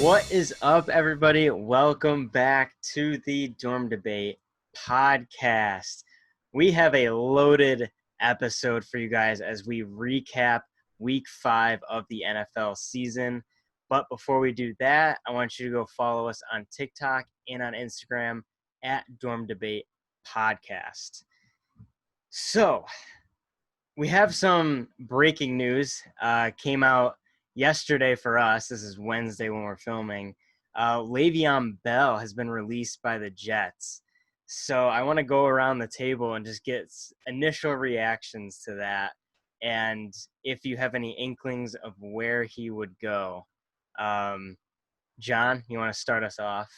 What is up, everybody? Welcome back to the Dorm Debate podcast. We have a loaded episode for you guys as we recap week 5 of the NFL season. But before we do that, I want you to go follow us on TikTok and on Instagram at Dorm Debate Podcast. So we have some breaking news. Came out yesterday for us. This is Wednesday when we're filming. Le'Veon Bell has been released by the Jets. So I want to go around the table and just get initial reactions to that. And if you have any inklings of where he would go. John, you want to start us off?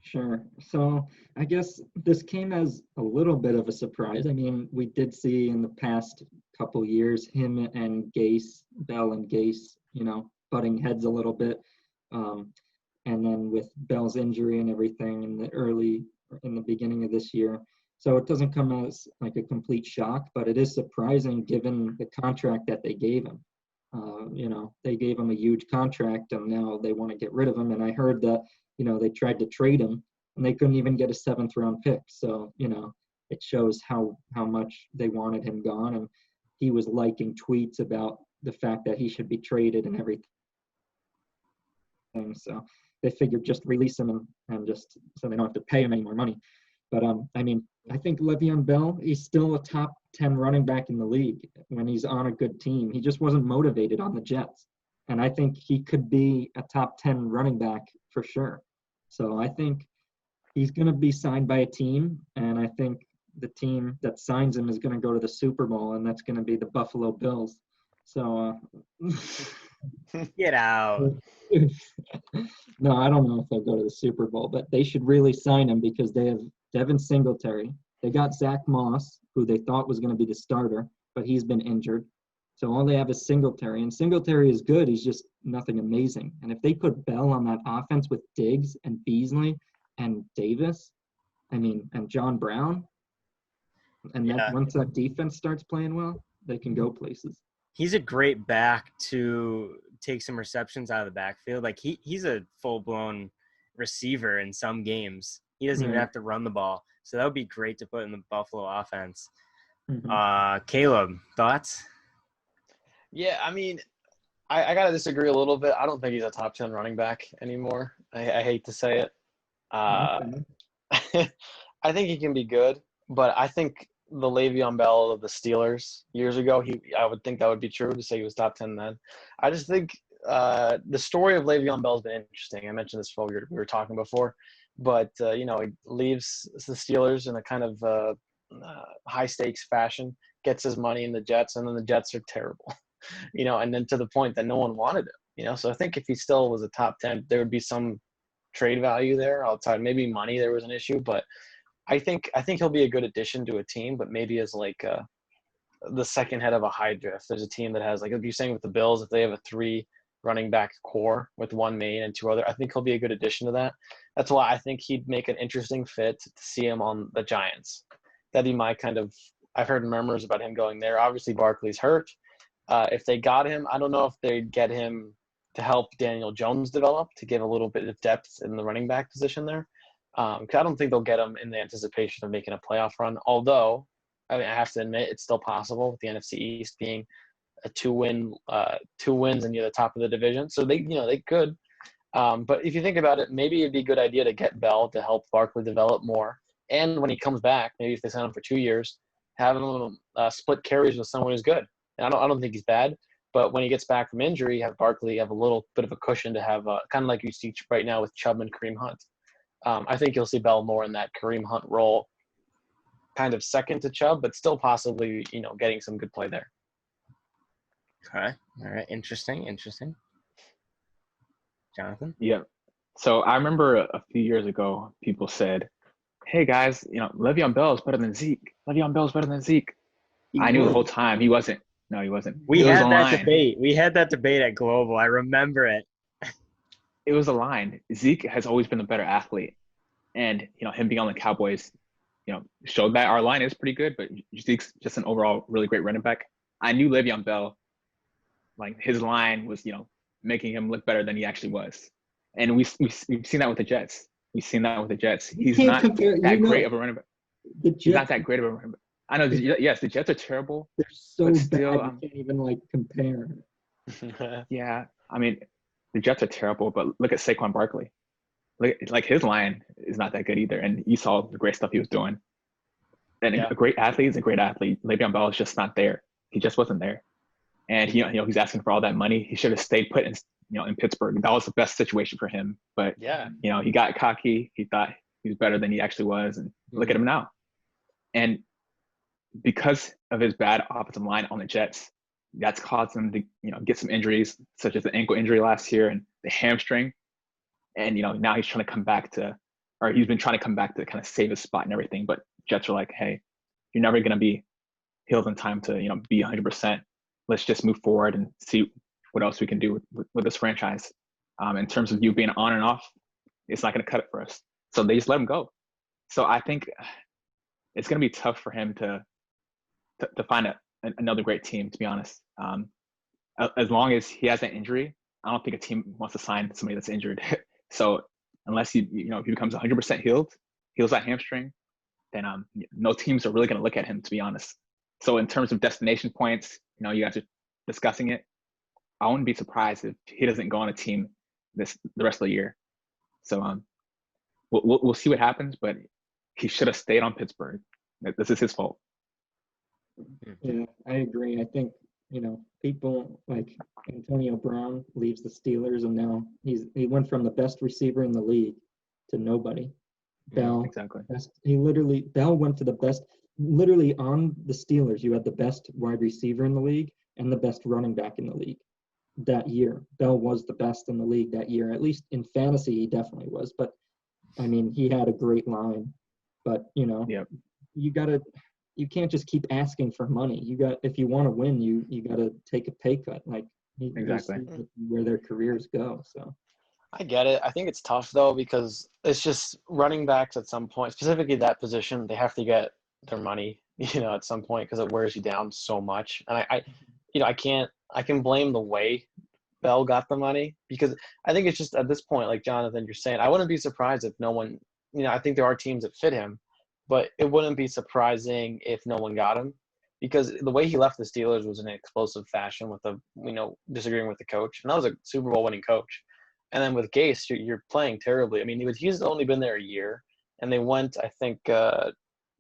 Sure. So I guess this came as a little bit of a surprise. I mean, we did see in the past couple years him and Gase, Bell and Gase, butting heads a little bit. And then with Bell's injury and everything in the beginning of this year. So it doesn't come as like a complete shock, but it is surprising given the contract that they gave him. They gave him a huge contract and now they want to get rid of him. And I heard that they tried to trade him and they couldn't even get a 7th round pick. So, it shows how much they wanted him gone. And he was liking tweets about the fact that he should be traded and everything. So they figured just release him and just so they don't have to pay him any more money. But, I think Le'Veon Bell, he's still a top 10 running back in the league when he's on a good team. He just wasn't motivated on the Jets. And I think he could be a top 10 running back for sure. So I think he's going to be signed by a team, and I think the team that signs him is going to go to the Super Bowl, and that's going to be the Buffalo Bills. So Get out. No, I don't know if they'll go to the Super Bowl, but they should really sign him because they have Devin Singletary. They got Zach Moss, who they thought was going to be the starter, but he's been injured. So all they have is Singletary, and Singletary is good. He's just nothing amazing. And if they put Bell on that offense with Diggs and Beasley and Davis, and John Brown, and once that defense starts playing well, they can go places. He's a great back to take some receptions out of the backfield. Like he's a full-blown receiver in some games. He doesn't even have to run the ball. So that would be great to put in the Buffalo offense. Mm-hmm. Caleb, thoughts? Yeah, I got to disagree a little bit. I don't think he's a top 10 running back anymore. I hate to say it. I think he can be good, but I think the Le'Veon Bell of the Steelers years ago, I would think that would be true to say he was top 10 then. I just think the story of Le'Veon Bell has been interesting. I mentioned this while we were talking before, but, he leaves the Steelers in a kind of high-stakes fashion, gets his money in the Jets, and then the Jets are terrible. And then to the point that no one wanted him, So I think if he still was a top 10, there would be some trade value there outside. Maybe money, there was an issue, but I think he'll be a good addition to a team, but maybe as like the second head of a hydra. If there's a team that has, like you're saying with the Bills, if they have a 3 running back core with 1 main and 2 other, I think he'll be a good addition to that. That's why I think he'd make an interesting fit to see him on the Giants. That'd be my kind of – I've heard murmurs about him going there. Obviously, Barkley's hurt. If they got him, I don't know if they'd get him to help Daniel Jones develop, to give a little bit of depth in the running back position there. Because I don't think they'll get him in the anticipation of making a playoff run. Although, I have to admit, it's still possible with the NFC East being a 2 wins and you're the top of the division. So they could. But if you think about it, maybe it'd be a good idea to get Bell to help Barkley develop more. And when he comes back, maybe if they sign him for 2 years, have him split carries with someone who's good. And I don't think he's bad, but when he gets back from injury, have Barkley have a little bit of a cushion to have kind of like you see right now with Chubb and Kareem Hunt. I think you'll see Bell more in that Kareem Hunt role, kind of second to Chubb, but still possibly, getting some good play there. Okay. All right. Interesting. Jonathan? Yeah. So I remember a few years ago, people said, hey guys, Le'Veon Bell is better than Zeke. Le'Veon Bell is better than Zeke. I knew the whole time he wasn't. No, he wasn't. We had that debate. We had that debate at Global. I remember it. It was a line. Zeke has always been the better athlete. And, him being on the Cowboys, showed that our line is pretty good, but Zeke's just an overall really great running back. I knew Le'Veon Bell, like his line was, making him look better than he actually was. And we've seen that with the Jets. We've seen that with the Jets. You He's can't not compare. that great of a running back. The He's not Jets, that great of a running back. I know. Yes, the Jets are terrible, they're so but bad. still, You can't even like compare. yeah. I mean, the Jets are terrible, but look at Saquon Barkley. Like his line is not that good either, and you saw the great stuff he was doing. And Yeah. a great athlete is a great athlete. Le'Veon Bell is just not there. He just wasn't there, and he's asking for all that money. He should have stayed put in Pittsburgh. That was the best situation for him. But Yeah. he got cocky. He thought he was better than he actually was, and look at him now. And because of his bad offensive line on the Jets, that's caused him to get some injuries, such as the ankle injury last year and the hamstring. And now he's trying to come back or he's been trying to come back to kind of save his spot and everything. But Jets are like, hey, you're never going to be healed in time to be 100%. Let's just move forward and see what else we can do with this franchise. In terms of you being on and off, it's not going to cut it for us. So they just let him go. So I think it's going to be tough for him to find another great team, to be honest. As long as he has that injury, I don't think a team wants to sign somebody that's injured. So unless he becomes 100% heals that hamstring, then no teams are really going to look at him, to be honest. So in terms of destination points, you guys are discussing it. I wouldn't be surprised if he doesn't go on a team the rest of the year. So we'll see what happens, but he should have stayed on Pittsburgh. This is his fault. Yeah, I agree. I think, people like Antonio Brown leaves the Steelers, and now he went from the best receiver in the league to nobody. Bell, exactly. Bell went to the best. Literally on the Steelers, you had the best wide receiver in the league and the best running back in the league that year. Bell was the best in the league that year. At least in fantasy, he definitely was. But I mean, he had a great line. But Yep. you can't just keep asking for money. If you want to win, you got to take a pay cut. Like Exactly. where their careers go. So I get it. I think it's tough though because it's just running backs at some point, specifically that position, they have to get their money, at some point because it wears you down so much. And I can blame the way Bell got the money because I think it's just at this point, like Jonathan, you're saying, I wouldn't be surprised if no one, I think there are teams that fit him, but it wouldn't be surprising if no one got him because the way he left the Steelers was in an explosive fashion with disagreeing with the coach. And that was a Super Bowl winning coach. And then with Gase, you're playing terribly. I mean, he's only been there a year, and they went, I think,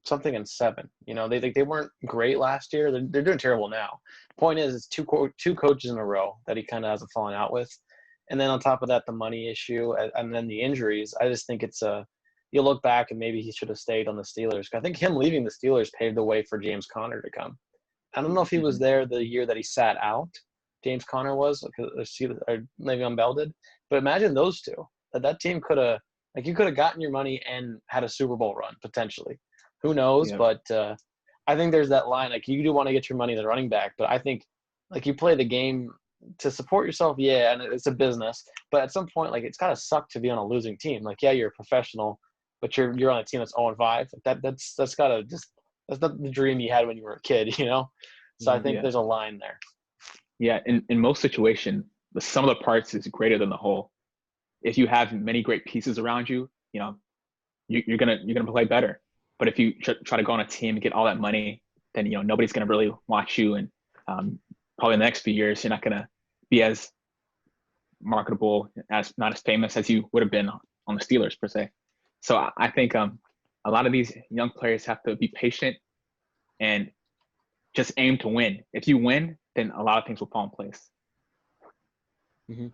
something in 7. They weren't great last year. They're doing terrible now. Point is, it's two coaches in a row that he kind of has a falling out with, and then on top of that, the money issue, and then the injuries. I just think it's you look back and maybe he should have stayed on the Steelers. I think him leaving the Steelers paved the way for James Conner to come. I don't know if he was there the year that he sat out. James Conner was, or Le'Veon Bell did. But imagine those two. That team could have, you could have gotten your money and had a Super Bowl run potentially. Who knows? Yep. But I think there's that line. Like you do want to get your money as a running back, but I think you play the game to support yourself. Yeah, and it's a business. But at some point, it's gotta suck to be on a losing team. Yeah, you're a professional, but you're on a team that's 0-5. That's gotta that's not the dream you had when you were a kid. So I think there's a line there. Yeah, in most situations, the sum of the parts is greater than the whole. If you have many great pieces around you, you're gonna play better. But if you try to go on a team and get all that money, then nobody's gonna really watch you, and probably in the next few years, you're not gonna be as marketable, not as famous as you would have been on the Steelers per se. So I think a lot of these young players have to be patient and just aim to win. If you win, then a lot of things will fall in place. Mm-hmm.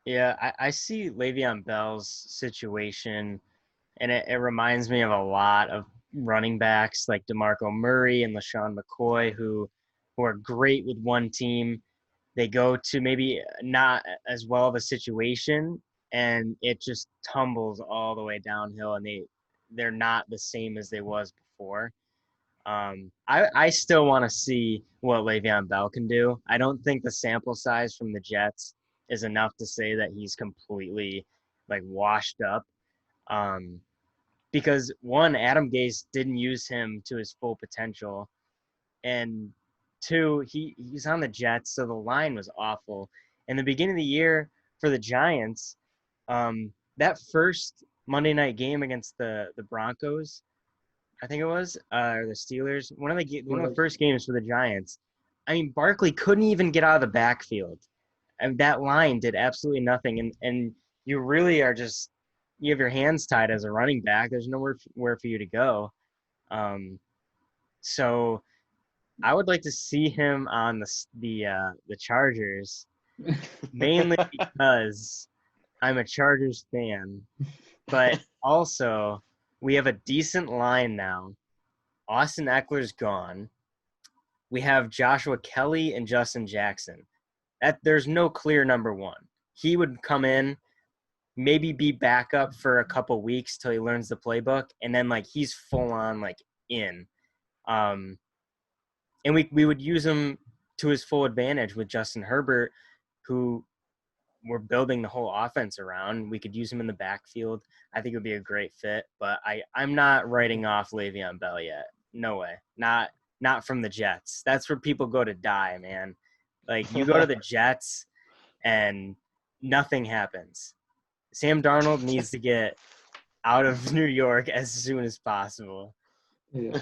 Yeah, I see Le'Veon Bell's situation, and it reminds me of a lot of running backs like DeMarco Murray and LaShawn McCoy who are great with one team. They go to maybe not as well of a situation, and it just tumbles all the way downhill, and they're not the same as they was before. I still want to see what Le'Veon Bell can do. I don't think the sample size from the Jets is enough to say that he's completely washed up. Because one, Adam Gase didn't use him to his full potential, and two, he's on the Jets, so the line was awful. In the beginning of the year for the Giants, That first Monday night game against the Broncos, I think it was, or the Steelers, one of the first games for the Giants. I mean, Barkley couldn't even get out of the backfield, and that line did absolutely nothing. And you really are just you have your hands tied as a running back. There's nowhere where for you to go. So I would like to see him on the Chargers, mainly because I'm a Chargers fan, but also we have a decent line now. Austin Eckler's gone. We have Joshua Kelly and Justin Jackson. There's no clear number one. He would come in, maybe be backup for a couple weeks till he learns the playbook, and then like he's full on like in. And we would use him to his full advantage with Justin Herbert, who we're building the whole offense around. We could use him in the backfield. I think it would be a great fit, but I'm not writing off Le'Veon Bell yet. No way. Not from the Jets. That's where people go to die, man. Like you go to the Jets and nothing happens. Sam Darnold needs to get out of New York as soon as possible. Yeah.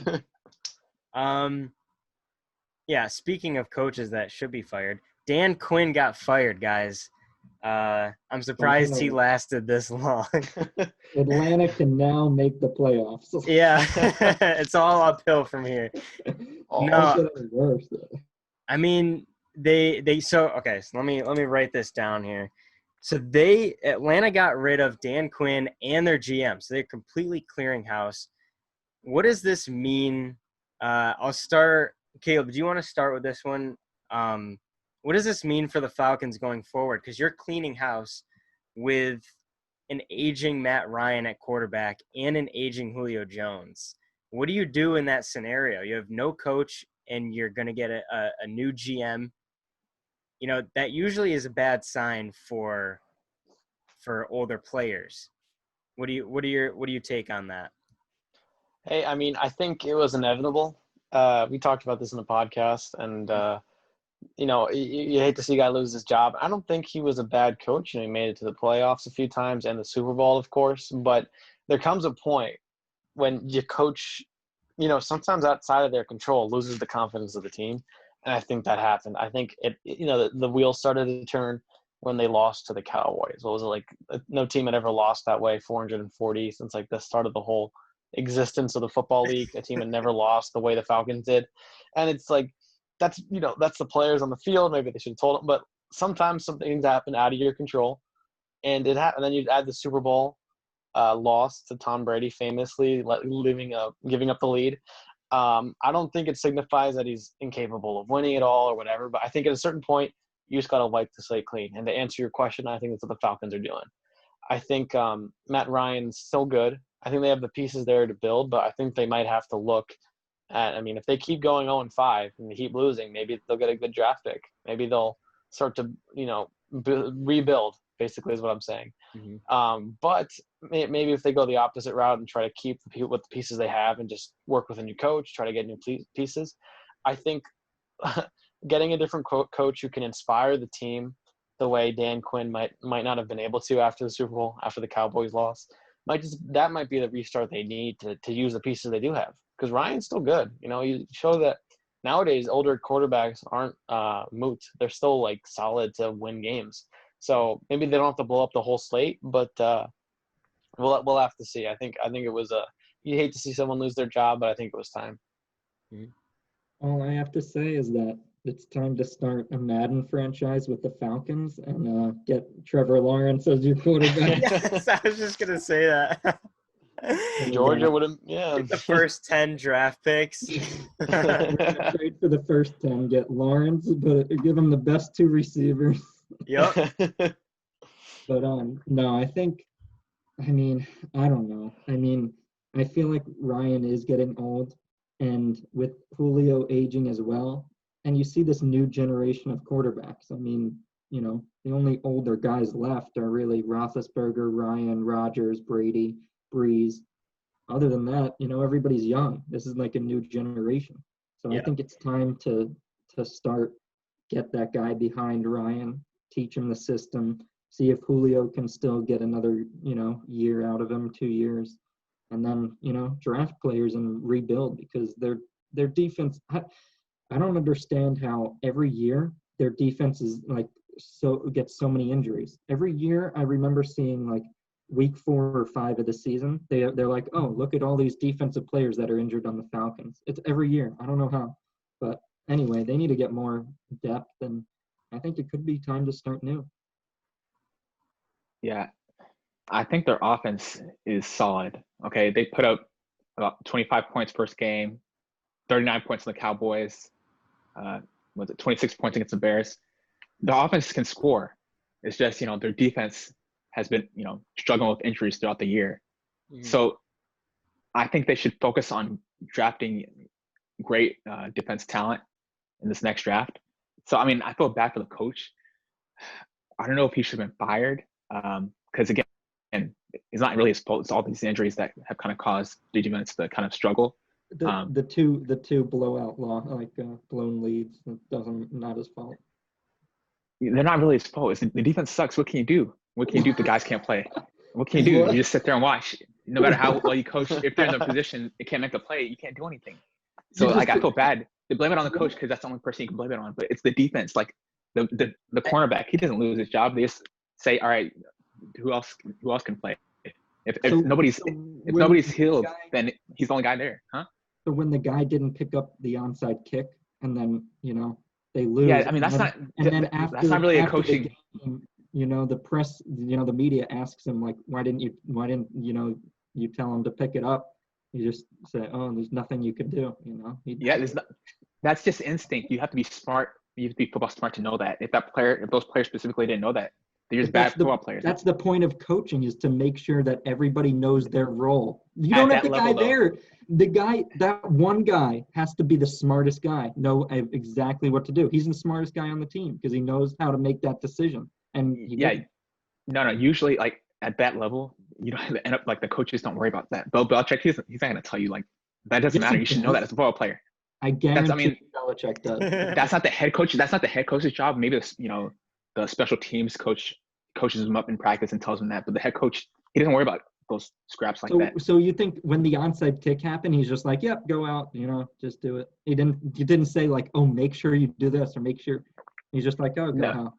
Yeah, speaking of coaches that should be fired, Dan Quinn got fired, guys. I'm surprised he lasted this long. Atlanta can now make the playoffs. Yeah, it's all uphill from here. No, Worse. I mean so let me write this down here. So Atlanta got rid of Dan Quinn and their GM, so they're completely clearing house. What does this mean? I'll start. Caleb, do you want to start with this one? What does this mean for the Falcons going forward? Because you're cleaning house with an aging Matt Ryan at quarterback and an aging Julio Jones. What do you do in that scenario? You have no coach and you're going to get a new GM. You know, that usually is a bad sign for older players. What do you take on that? Hey, I mean, I think it was inevitable. We talked about this in the podcast, and you hate to see a guy lose his job. I don't think he was a bad coach. He made it to the playoffs a few times and the Super Bowl, of course. But there comes a point when your coach, sometimes outside of their control, loses the confidence of the team, and I think that happened. I think the wheels started to turn when they lost to the Cowboys. What was it like? No team had ever lost that way, 440 since like the start of the whole existence of the football league. A team had never lost the way the Falcons did, and it's like that's the players on the field. Maybe they should have told them, but sometimes some things happen out of your control, and it happened. And then you add the Super Bowl loss to Tom Brady, famously giving up the lead. I don't think it signifies that he's incapable of winning it all or whatever, but I think at a certain point you just got to wipe the slate clean. And to answer your question, I think that's what the Falcons are doing. I think Matt Ryan's still good. I think they have the pieces there to build, but I think they might have to look at, if they keep going 0-5 and they keep losing, maybe they'll get a good draft pick. Maybe they'll start to, rebuild, basically is what I'm saying. Mm-hmm. But maybe if they go the opposite route and try to keep with the pieces they have and just work with a new coach, try to get new pieces, I think getting a different coach who can inspire the team the way Dan Quinn might not have been able to after the Super Bowl, after the Cowboys lost, that might be the restart they need to use the pieces they do have. Because Ryan's still good. You show that nowadays older quarterbacks aren't moot. They're still like solid to win games. So maybe they don't have to blow up the whole slate, but we'll have to see. I think it was you hate to see someone lose their job, but I think it was time. All I have to say is that it's time to start a Madden franchise with the Falcons and get Trevor Lawrence as your quarterback. Yes, I was just gonna say that. Georgia would have, Get the first 10 draft picks. Trade for the first 10, get Lawrence, but give him the best 2 receivers. Yep. But no, I don't know. I feel like Ryan is getting old, and with Julio aging as well, and you see this new generation of quarterbacks. The only older guys left are really Roethlisberger, Ryan, Rodgers, Brady, Breeze. Other than that, everybody's young. This is like a new generation. So yeah. I think it's time to get that guy behind Ryan, teach him the system, see if Julio can still get another, year out of him, 2 years, and then, draft players and rebuild, because their defense, I don't understand how every year their defense is like gets so many injuries. Every year I remember seeing like week 4 or 5 of the season, they're like, oh, look at all these defensive players that are injured on the Falcons. It's every year. I don't know how. But anyway, they need to get more depth, and I think it could be time to start new. Yeah, I think their offense is solid. Okay, they put up about 25 points first game, 39 points on the Cowboys. Was it 26 points against the Bears? The offense can score. It's just, their defense has been, struggling with injuries throughout the year. Mhm. So I think they should focus on drafting great defense talent in this next draft. So, I mean, I feel bad for the coach. I don't know if he should have been fired, because again, it's not really his fault. It's all these injuries that have kind of caused the defense to kind of struggle. The two blowout blown leads, not his fault. They're not really his fault. The defense sucks. What can you do? What can you do if the guys can't play? What can you do? You just sit there and watch. No matter how well you coach, if they're in the position, they can't make the play. You can't do anything. So I feel bad. They blame it on the coach because that's the only person you can blame it on. But it's the defense. Like the cornerback, he doesn't lose his job. They just say, all right, who else can play? If nobody's healed, then he's the only guy there, huh? So when the guy didn't pick up the onside kick, and then they lose. Yeah, I mean that's not really a coaching. The press, the media asks him like, why didn't you tell him to pick it up? You just say, oh, there's nothing you could do. Yeah, that's just instinct. You have to be smart. You have to be football smart to know that. If those players specifically didn't know that, they're just bad football players. That's the point of coaching, is to make sure that everybody knows their role. You don't have the guy there. That one guy has to be the smartest guy, know exactly what to do. He's the smartest guy on the team because he knows how to make that decision. And no. Usually, like at that level, you don't end up like the coaches don't worry about that. Bill Belichick, he's not going to tell you like that doesn't matter. You should know that as a football player. I guarantee Belichick does. That's not the head coach. That's not the head coach's job. Maybe the special teams coach coaches him up in practice and tells him that. But the head coach, he doesn't worry about those scraps like that. So you think when the onside kick happened, he's just like, yep, go out, just do it. He didn't say like, oh, make sure you do this or make sure. He's just like, oh, go out.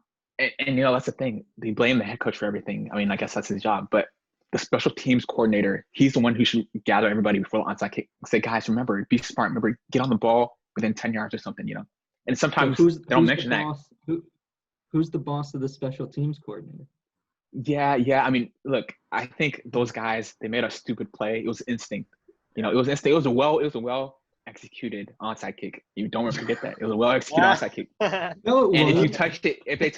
And that's the thing. They blame the head coach for everything. I mean, I guess that's his job. But the special teams coordinator, he's the one who should gather everybody before the onside kick. Say, guys, remember, be smart. Remember, get on the ball within 10 yards or something, And sometimes they don't mention that. Who's the boss of the special teams coordinator? Yeah. I mean, look, I think those guys, they made a stupid play. It was instinct. It was instinct. It was a well executed onside kick. You don't forget that. It was a well executed onside kick. No, and if you touched it, if they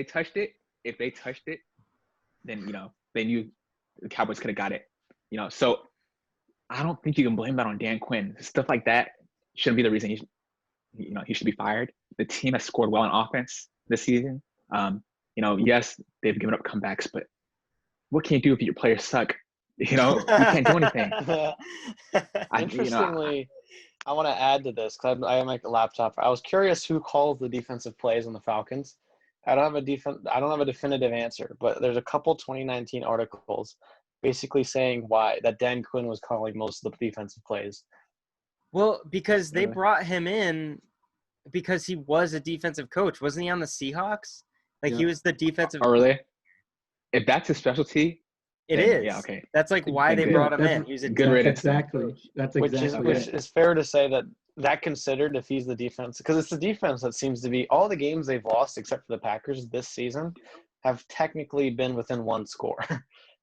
touched it, then they knew the Cowboys could have got it. So I don't think you can blame that on Dan Quinn. Stuff like that shouldn't be the reason he should be fired. The team has scored well on offense this season. Yes, they've given up comebacks, but what can you do if your players suck? You can't do anything. Interestingly, I want to add to this because I have my laptop. I was curious who calls the defensive plays on the Falcons. I don't have a definitive answer, but there's a couple 2019 articles basically saying that Dan Quinn was calling most of the defensive plays. Well, because they brought him in because he was a defensive coach. Wasn't he on the Seahawks? He was the defensive. Oh, really? If that's his specialty, it is. Yeah, okay. That's like why they brought him in. He was a good riddance. Exactly. That's exactly. Which is fair to say that considered if he's the defense, because it's the defense that seems to be all the games they've lost except for the Packers this season have technically been within one score.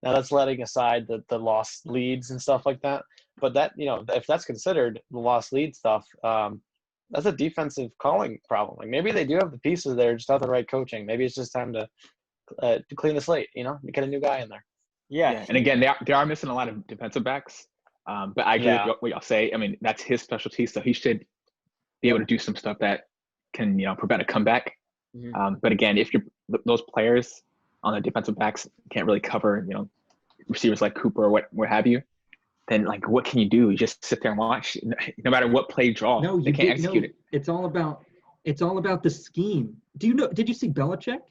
Now that's letting aside the lost leads and stuff like that. But that if that's considered the lost lead stuff, that's a defensive calling problem. Like maybe they do have the pieces there, just not the right coaching. Maybe it's just time to clean the slate. Get a new guy in there. Yeah. And again, they are missing a lot of defensive backs. But I agree with what y'all say. I mean, that's his specialty, so he should be able to do some stuff that can prevent a comeback. Mm-hmm. But again, if those players on the defensive backs can't really cover receivers like Cooper or what have you, then what can you do? You just sit there and watch. No matter what play you draw, they can't execute it. It's all about the scheme. Did you see Belichick?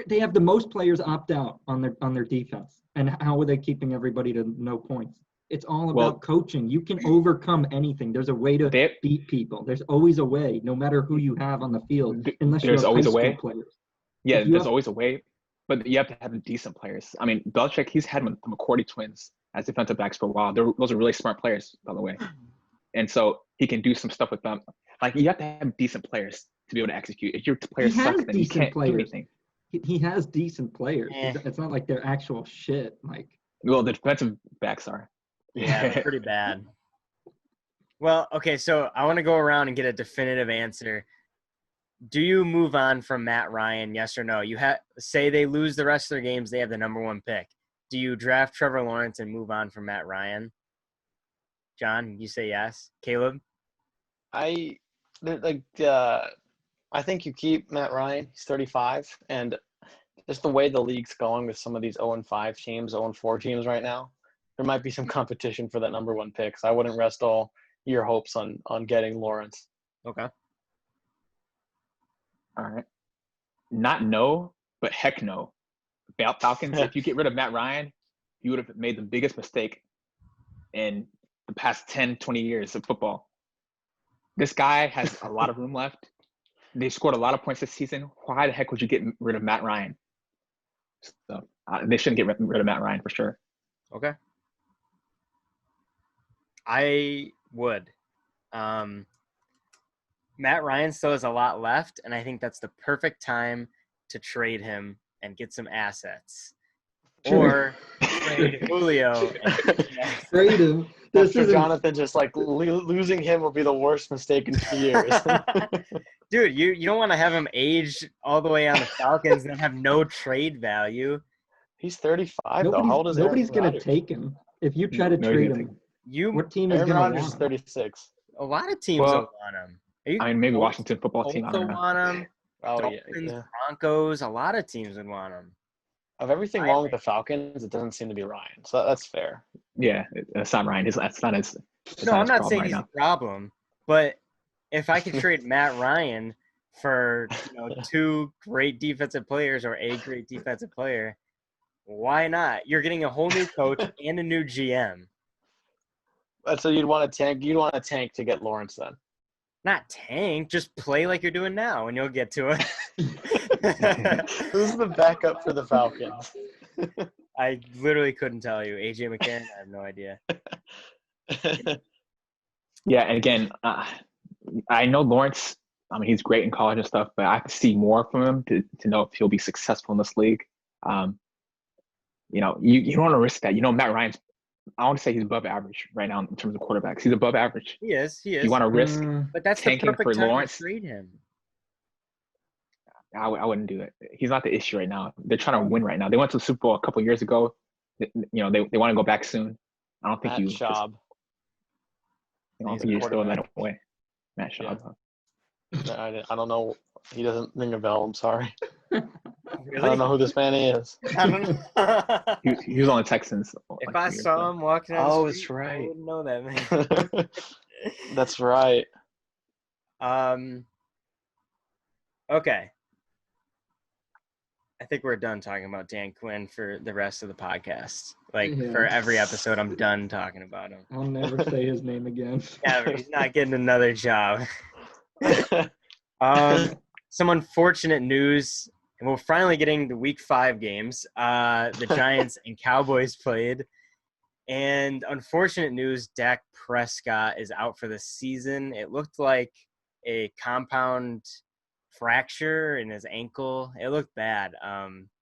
They have the most players opt out on their defense. And how are they keeping everybody to no points? It's all about coaching. You can overcome anything. There's a way to beat people. There's always a way, no matter who you have on the field, unless there's you're always high a way. school players. Yeah, there's always a way, but you have to have decent players. I mean, Belichick, he's had the McCourty twins as defensive backs for a while. Those are really smart players, by the way. And so he can do some stuff with them. Like, you have to have decent players to be able to execute. If your players suck, then you can't do anything. He has decent players. It's not like they're actual shit. Like, well, the defensive backs are. Yeah, they're pretty bad. Well, okay, so I want to go around and get a definitive answer. Do you move on from Matt Ryan, yes or no? Say they lose the rest of their games, they have the number 1 pick. Do you draft Trevor Lawrence and move on from Matt Ryan? John, you say yes. Caleb? I think you keep Matt Ryan. He's 35, and just the way the league's going with some of these 0-5 teams, 0-4 teams right now, there might be some competition for that number 1 pick. So I wouldn't rest all your hopes on getting Lawrence. Okay. All right. Not no, but heck no. Falcons, if you get rid of Matt Ryan, you would have made the biggest mistake in the past 10, 20 years of football. This guy has a lot of room left. They scored a lot of points this season. Why the heck would you get rid of Matt Ryan? So they shouldn't get rid of Matt Ryan for sure. Okay. I would. Matt Ryan still has a lot left, and I think that's the perfect time to trade him and get some assets. Or trade Julio. Trade him. After Jonathan, just like losing him will be the worst mistake in 2 years. Dude, you don't want to have him age all the way on the Falcons and then have no trade value. He's 35, though. How old is nobody's going to take him. If you try to trade him, what team is going to want him? 36. A lot of teams will want him. I mean, maybe Washington football team. I don't know. Want him. Oh, Dolphins, yeah. Broncos, a lot of teams would want him. Of everything wrong with the Falcons, it doesn't seem to be Ryan. So that's fair. Yeah, it's not Ryan. That's not his. No, I'm not saying he's a problem. But if I could trade Matt Ryan for 2 great defensive players or a great defensive player, why not? You're getting a whole new coach and a new GM. So you'd want to tank. You'd want to tank to get Lawrence then. Not tank, just play like you're doing now, and you'll get to it. Who's the backup for the Falcons? I literally couldn't tell you. AJ McCarron, I have no idea. Yeah, and again, I know Lawrence. I mean, he's great in college and stuff, but I have to see more from him to know if he'll be successful in this league. You don't want to risk that. Matt Ryan's. I want to say he's above average right now in terms of quarterbacks. He's above average. He is. You want to risk, but that's the perfect time to trade him. I wouldn't do it. He's not the issue right now. They're trying to win right now. They went to the Super Bowl a couple of years ago. They want to go back soon. I don't think Matt Schaub. I don't think you just throw that away. Matt Schaub. Yeah. I don't know. He doesn't ring a bell. I'm sorry. Really? I don't know who this man is. I don't know. He was on the Texans. If I saw him walking down the street, that's right. I wouldn't know that man. That's right. Okay. I think we're done talking about Dan Quinn for the rest of the podcast. For every episode, I'm done talking about him. I'll never say his name again. Yeah, he's not getting another job. Some unfortunate news, and we're finally getting the Week 5 games. The Giants and Cowboys played. And unfortunate news, Dak Prescott is out for the season. It looked like a compound fracture in his ankle. It looked bad,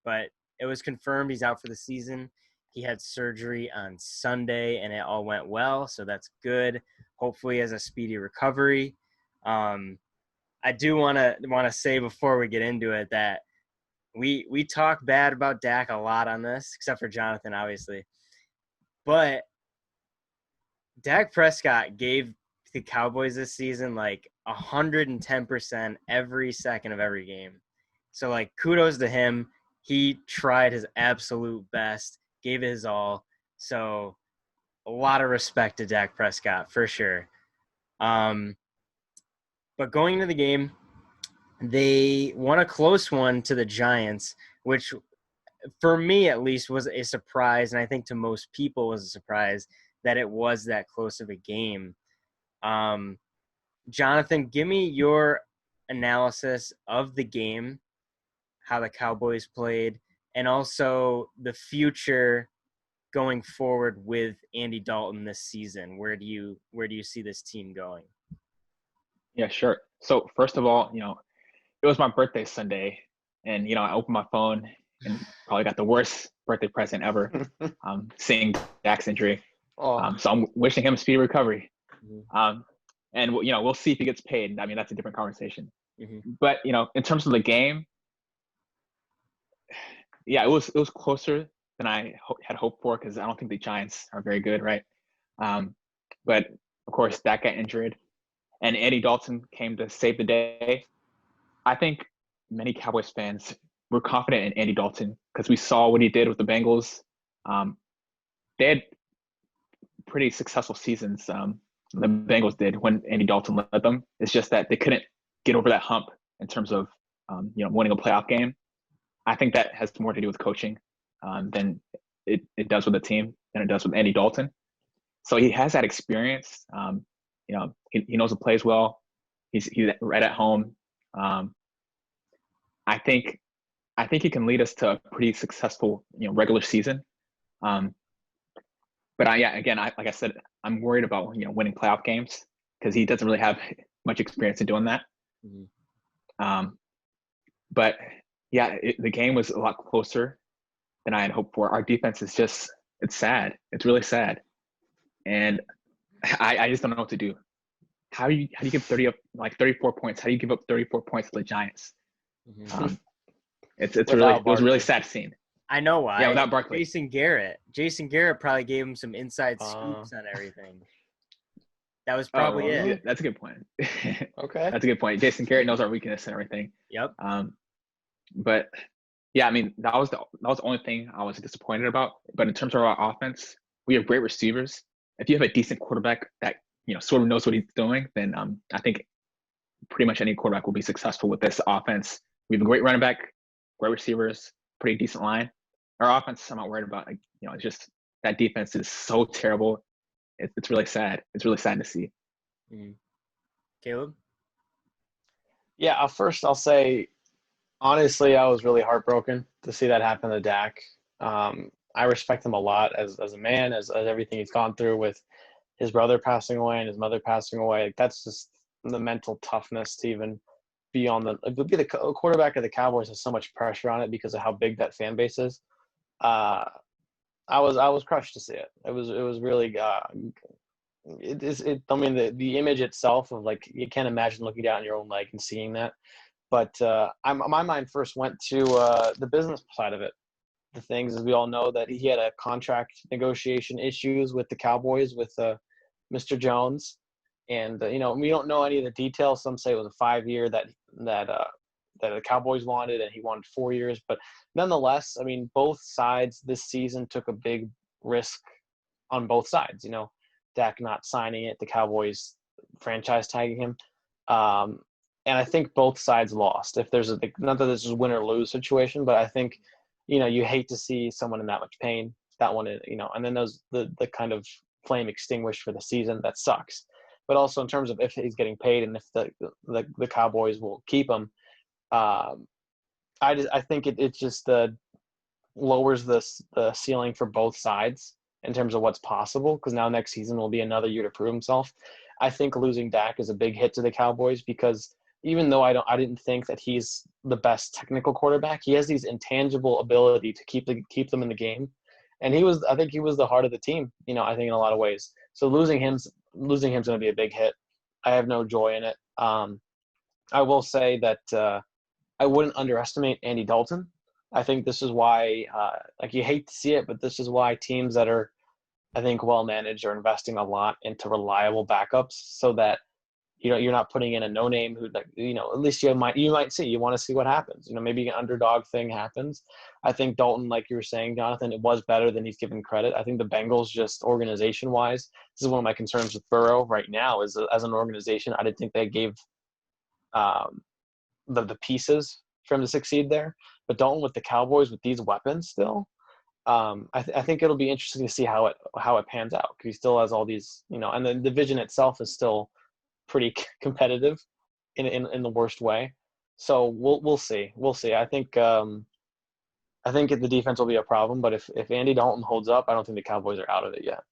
but it was confirmed he's out for the season. He had surgery on Sunday, and it all went well, so that's good. Hopefully, he has a speedy recovery. I do want to say before we get into it that we talk bad about Dak a lot on this, except for Jonathan, obviously. But Dak Prescott gave the Cowboys this season 110% every second of every game. So kudos to him. He tried his absolute best, gave it his all. So a lot of respect to Dak Prescott for sure. But going into the game, they won a close one to the Giants, which for me at least was a surprise, and I think to most people was a surprise that it was that close of a game. Jonathan, give me your analysis of the game, how the Cowboys played, and also the future going forward with Andy Dalton this season. Where do you see this team going? Yeah, sure. So first of all, it was my birthday Sunday, and I opened my phone and probably got the worst birthday present ever, seeing Dak's injury. Oh, So I'm wishing him a speedy recovery. Mm-hmm. And we'll see if he gets paid. I mean, that's a different conversation. Mm-hmm. But in terms of the game, yeah, it was closer than I had hoped for, because I don't think the Giants are very good, right? But of course, Dak got injured, and Andy Dalton came to save the day. I think many Cowboys fans were confident in Andy Dalton because we saw what he did with the Bengals. They had pretty successful seasons. The Bengals did when Andy Dalton led them. It's just that they couldn't get over that hump in terms of winning a playoff game. I think that has more to do with coaching than it does with the team than it does with Andy Dalton. So he has that experience. He knows the plays well. He's right at home. I think he can lead us to a pretty successful regular season. But like I said, I'm worried about winning playoff games because he doesn't really have much experience in doing that. Mm-hmm. But yeah, the game was a lot closer than I had hoped for. Our defense is it's sad. It's really sad, and I just don't know what to do. How do you give 34 points? How do you give up 34 points to the Giants? Mm-hmm. It was a really sad scene. I know why. Yeah, without Barkley. Jason Garrett probably gave him some inside scoops on everything. That was probably it. Yeah, that's a good point. okay. That's a good point. Jason Garrett knows our weakness and everything. Yep. But yeah, I mean, that was the only thing I was disappointed about. But in terms of our offense, we have great receivers. If you have a decent quarterback that sort of knows what he's doing, then I think pretty much any quarterback will be successful with this offense. We have a great running back, great receivers, pretty decent line. Our offense, I'm not worried about. It's just that defense is so terrible. It's really sad. It's really sad to see. Mm-hmm. Caleb? Yeah, first I'll say, honestly, I was really heartbroken to see that happen to Dak. I respect him a lot as a man, as everything he's gone through with his brother passing away and his mother passing away. Like, that's just the mental toughness to even be the quarterback of the Cowboys has so much pressure on it because of how big that fan base is. I was crushed to see it. It was really I mean, the image itself of, like, you can't imagine looking down your own leg and seeing that. But my mind first went to the business side of it. The things, as we all know, that he had a contract negotiation issues with the Cowboys with Mr. Jones, and we don't know any of the details. Some say it was a 5-year that the Cowboys wanted, and he wanted 4 years. But nonetheless, I mean, both sides this season took a big risk on both sides. Dak not signing it, the Cowboys franchise tagging him. And I think both sides lost. If there's not that this is win or lose situation, but I think, you hate to see someone in that much pain. That one, and then there's the kind of flame extinguished for the season. That sucks. But also in terms of if he's getting paid and if the Cowboys will keep him, I think it just lowers the ceiling for both sides in terms of what's possible, because now next season will be another year to prove himself. I think losing Dak is a big hit to the Cowboys because even though I didn't think that he's the best technical quarterback, he has these intangible ability to keep them in the game, and I think he was the heart of the team. I think in a lot of ways. So losing him's going to be a big hit. I have no joy in it. I will say that I wouldn't underestimate Andy Dalton. I think this is why, you hate to see it, but this is why teams that are, I think, well managed are investing a lot into reliable backups so that you're not putting in a no-name who, at least you might see. You want to see what happens. Maybe an underdog thing happens. I think Dalton, like you were saying, Jonathan, it was better than he's given credit. I think the Bengals, just organization-wise, this is one of my concerns with Burrow right now, is as an organization, I didn't think they gave the pieces for him to succeed there. But Dalton with the Cowboys with these weapons still, I think it'll be interesting to see how it pans out, because he still has all these, and the division itself is still pretty competitive in the worst way. So we'll see. I think the defense will be a problem, but if Andy Dalton holds up, I don't think the Cowboys are out of it yet.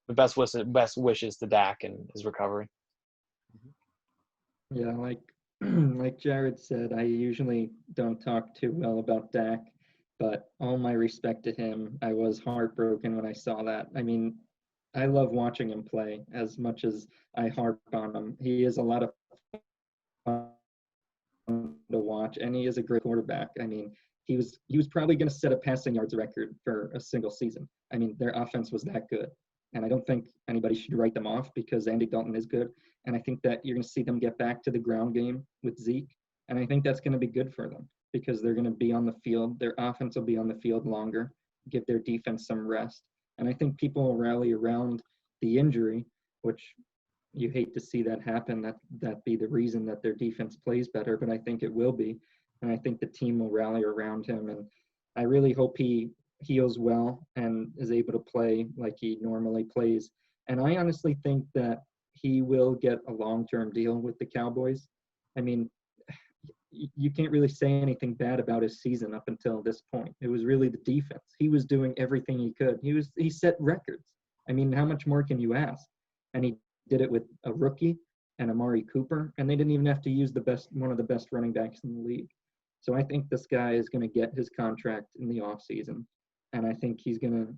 The best wishes to Dak and his recovery. Yeah, like Jared said, I usually don't talk too well about Dak, but all my respect to him. I was heartbroken when I saw that. I mean, I love watching him play as much as I harp on him. He is a lot of fun to watch, and he is a great quarterback. I mean, he was probably going to set a passing yards record for a single season. I mean, their offense was that good. And I don't think anybody should write them off, because Andy Dalton is good. And I think that you're going to see them get back to the ground game with Zeke. And I think that's going to be good for them, because they're going to be on the field. Their offense will be on the field longer, give their defense some rest. And I think people will rally around the injury, which you hate to see that happen, that be the reason that their defense plays better, but I think it will be. And I think the team will rally around him. And I really hope he heals well and is able to play like he normally plays. And I honestly think that he will get a long-term deal with the Cowboys. I mean, you can't really say anything bad about his season up until this point. It was really the defense. He was doing everything he could. He set records. I mean, how much more can you ask? And he did it with a rookie and Amari Cooper, and they didn't even have to use one of the best running backs in the league. So I think this guy is going to get his contract in the offseason, and I think he's going to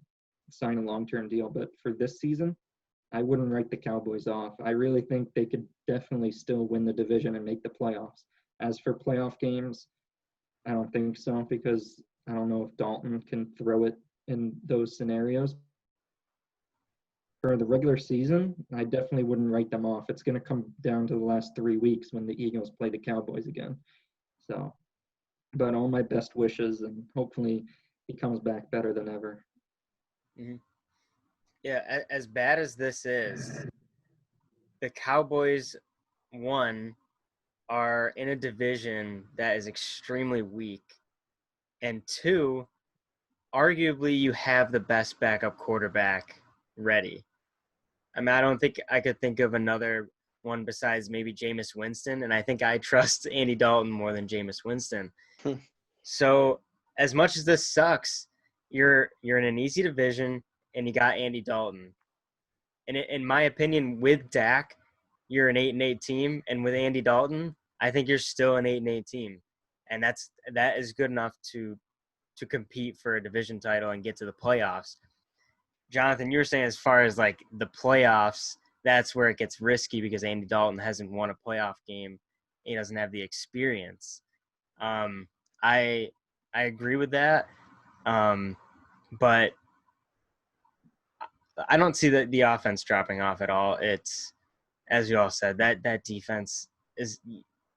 sign a long-term deal. But for this season, I wouldn't write the Cowboys off. I really think they could definitely still win the division and make the playoffs. As for playoff games, I don't think so, because I don't know if Dalton can throw it in those scenarios. For the regular season, I definitely wouldn't write them off. It's going to come down to the last 3 weeks when the Eagles play the Cowboys again. So, but all my best wishes, and hopefully he comes back better than ever. Mm-hmm. Yeah, as bad as this is, the Cowboys, one, are in a division that is extremely weak, and two, arguably you have the best backup quarterback ready. I mean, I don't think I could think of another one besides maybe Jameis Winston, and I think I trust Andy Dalton more than Jameis Winston. So as much as this sucks, you're in an easy division, and you got Andy Dalton. And in my opinion, with Dak, you're an 8-8 team, and with Andy Dalton, I think you're still an 8-8 team, and that is good enough to compete for a division title and get to the playoffs. Jonathan, you were saying as far as like the playoffs, that's where it gets risky, because Andy Dalton hasn't won a playoff game. He doesn't have the experience. I agree with that, but I don't see the offense dropping off at all. It's, as you all said, that defense is –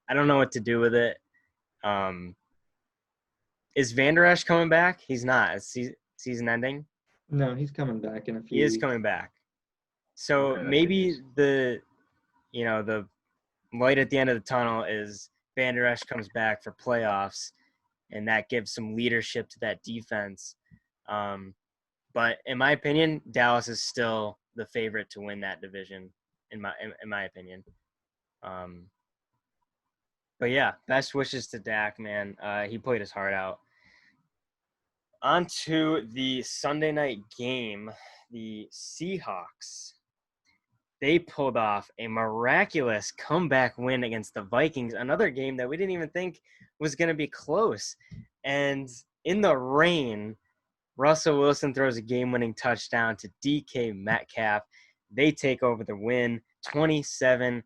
I don't know what to do with it. Is Van Der Esch coming back? He's not. It's season ending. No, he's coming back in a few He is weeks. coming back. So Okay, maybe the light at the end of the tunnel is Van Der Esch comes back for playoffs, and that gives some leadership to that defense. But in my opinion, Dallas is still the favorite to win that division, in my opinion. But yeah, best wishes to Dak, man. He played his heart out. On to the Sunday night game, the Seahawks. They pulled off a miraculous comeback win against the Vikings, another game that we didn't even think was going to be close. And in the rain, Russell Wilson throws a game-winning touchdown to DK Metcalf. They take over the win, 27-26.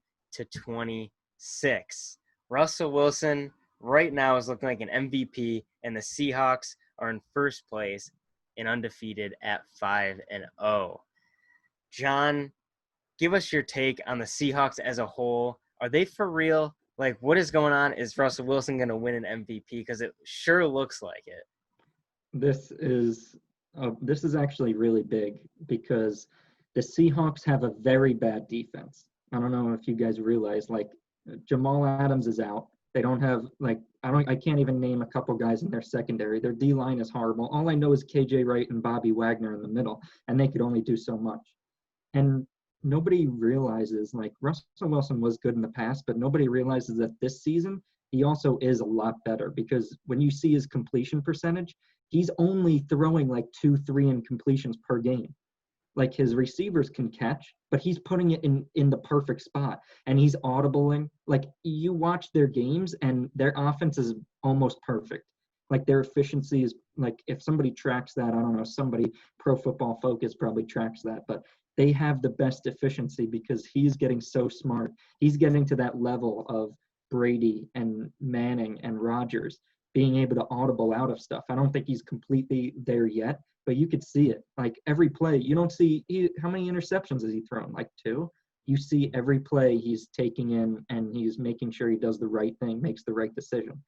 Russell Wilson right now is looking like an MVP, and the Seahawks are in first place and undefeated at 5-0. John, give us your take on the Seahawks as a whole. Are they for real? Like, what is going on? Is Russell Wilson going to win an MVP? Because it sure looks like it. This is actually really big, because the Seahawks have a very bad defense. I don't know if you guys realize, like, Jamal Adams is out. They don't have, like, I can't even name a couple guys in their secondary. Their D line is horrible. All I know is KJ Wright and Bobby Wagner in the middle, and they could only do so much. And nobody realizes, like, Russell Wilson was good in the past, but nobody realizes that this season he also is a lot better, because when you see his completion percentage, he's only throwing like 2-3 incompletions per game. Like, his receivers can catch, but he's putting it in the perfect spot, and he's audibling. Like, you watch their games and their offense is almost perfect. Like, their efficiency is, like, if somebody tracks that, I don't know, somebody Pro Football Focus probably tracks that, but they have the best efficiency because he's getting so smart. He's getting to that level of Brady and Manning and Rodgers, being able to audible out of stuff. I don't think he's completely there yet, but you could see it. Like, every play, you don't see how many interceptions has he thrown? Like 2. You see every play he's taking in, and he's making sure he does the right thing, makes the right decision.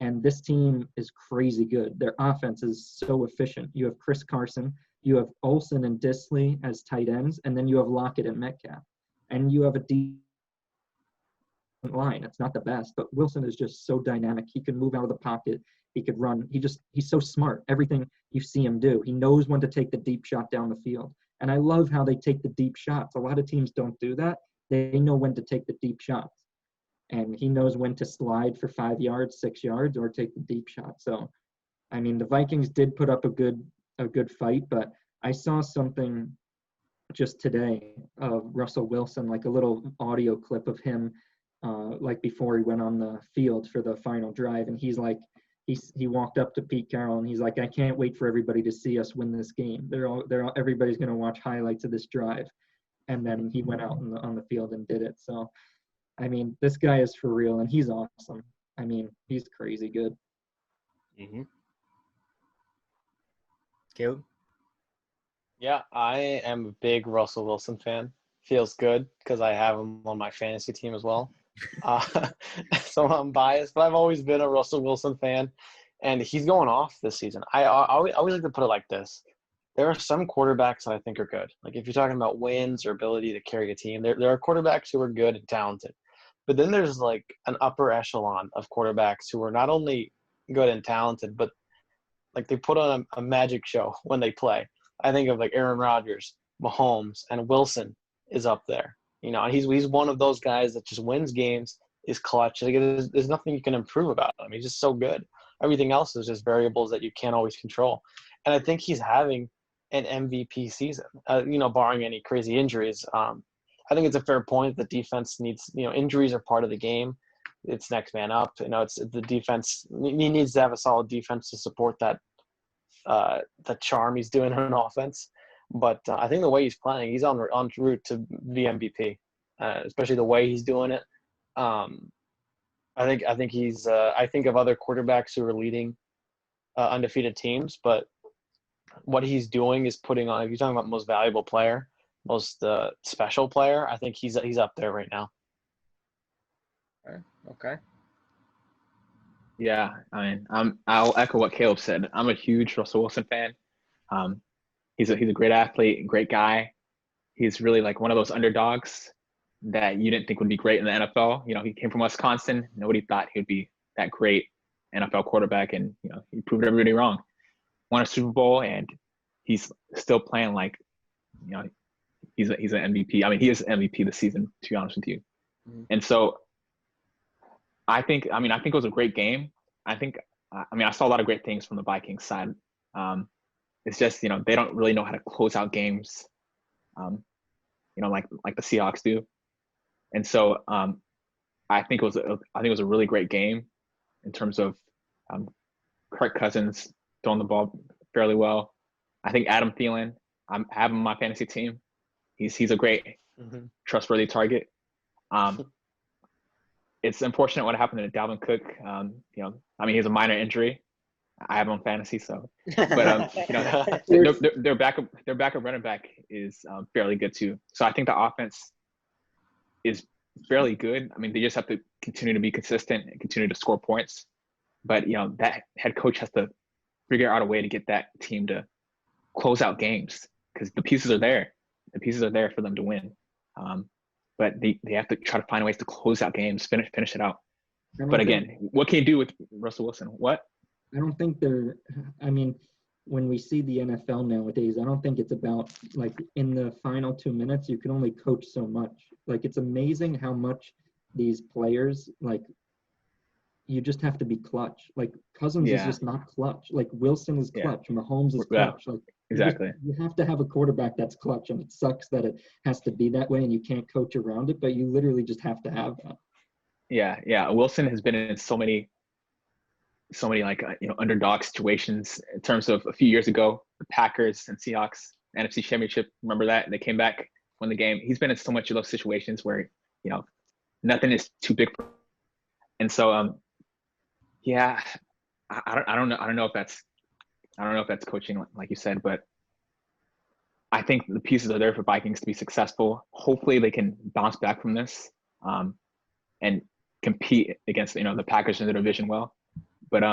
And this team is crazy good. Their offense is so efficient. You have Chris Carson, you have Olsen and Disley as tight ends, and then you have Lockett and Metcalf. And you have a decent line. It's not the best, but Wilson is just so dynamic. He can move out of the pocket. He could run. He's so smart. Everything you see him do, he knows when to take the deep shot down the field. And I love how they take the deep shots. A lot of teams don't do that. They know when to take the deep shots. And he knows when to slide for 5 yards, 6 yards, or take the deep shot. So, I mean, the Vikings did put up a good fight, but I saw something just today of Russell Wilson, like a little audio clip of him, like before he went on the field for the final drive, and he's like, he walked up to Pete Carroll and he's like, I can't wait for everybody to see us win this game. Everybody's going to watch highlights of this drive, and then he went out on the field and did it. So, I mean, this guy is for real, and he's awesome. I mean, he's crazy good. Mm-hmm. Caleb? Yeah, I am a big Russell Wilson fan. Feels good because I have him on my fantasy team as well. So I'm biased, but I've always been a Russell Wilson fan, and he's going off this season. I always like to put it like this. There are some quarterbacks that I think are good. Like, if you're talking about wins or ability to carry a team, there are quarterbacks who are good and talented. But then there's like an upper echelon of quarterbacks who are not only good and talented, but like they put on a magic show when they play. I think of like Aaron Rodgers, Mahomes, and Wilson is up there. You know, and he's one of those guys that just wins games, is clutch. Like, there's nothing you can improve about him. He's just so good. Everything else is just variables that you can't always control. And I think he's having an MVP season, barring any crazy injuries. I think it's a fair point. The defense needs, injuries are part of the game. It's next man up. It's the defense. He needs to have a solid defense to support that charm he's doing on offense. But I think the way he's playing, he's on route to the MVP, especially the way he's doing it. I think he's. I think of other quarterbacks who are leading undefeated teams, but what he's doing is putting on. If you're talking about most valuable player, most special player, I think he's up there right now. Okay. Yeah, I mean, I'll echo what Caleb said. I'm a huge Russell Wilson fan. He's a great athlete, great guy. He's really like one of those underdogs that you didn't think would be great in the NFL. He came from Wisconsin. Nobody thought he would be that great NFL quarterback, and he proved everybody wrong. Won a Super Bowl, and he's still playing like, he's an MVP. I mean, he is MVP this season, to be honest with you. Mm-hmm. And so I think it was a great game. I saw a lot of great things from the Vikings side. It's just, they don't really know how to close out games, like the Seahawks do. And so I think it was a really great game in terms of Kirk Cousins throwing the ball fairly well. I think Adam Thielen, I have him on my fantasy team. He's a great, trustworthy target. It's unfortunate what happened to Dalvin Cook. He has a minor injury. I have him on fantasy, so. But their backup running back is fairly good too. So I think the offense is fairly good. I mean, they just have to continue to be consistent and continue to score points. But that head coach has to figure out a way to get that team to close out games, because the pieces are there. The pieces are there for them to win. But they have to try to find ways to close out games, finish it out. I don't But think again, what can you do with Russell Wilson? What? I don't think they're. I mean, when we see the NFL nowadays, I don't think it's about like in the final 2 minutes. You can only coach so much. Like it's amazing how much these players like. You just have to be clutch. Like Cousins is Yeah, just not clutch. Like Wilson is yeah, clutch. Mahomes is yeah, clutch. Like exactly. you have to have a quarterback that's clutch, and it sucks that it has to be that way, and you can't coach around it. But you literally just have to have that. Yeah, yeah. Wilson has been in so many like underdog situations in terms of a few years ago, the Packers and Seahawks NFC Championship. Remember that? And they came back, won the game. He's been in so much of those situations where you know nothing is too big for him. And so yeah, I don't know if that's coaching like you said, but I think the pieces are there for Vikings to be successful. Hopefully they can bounce back from this and compete against the Packers in their division well. But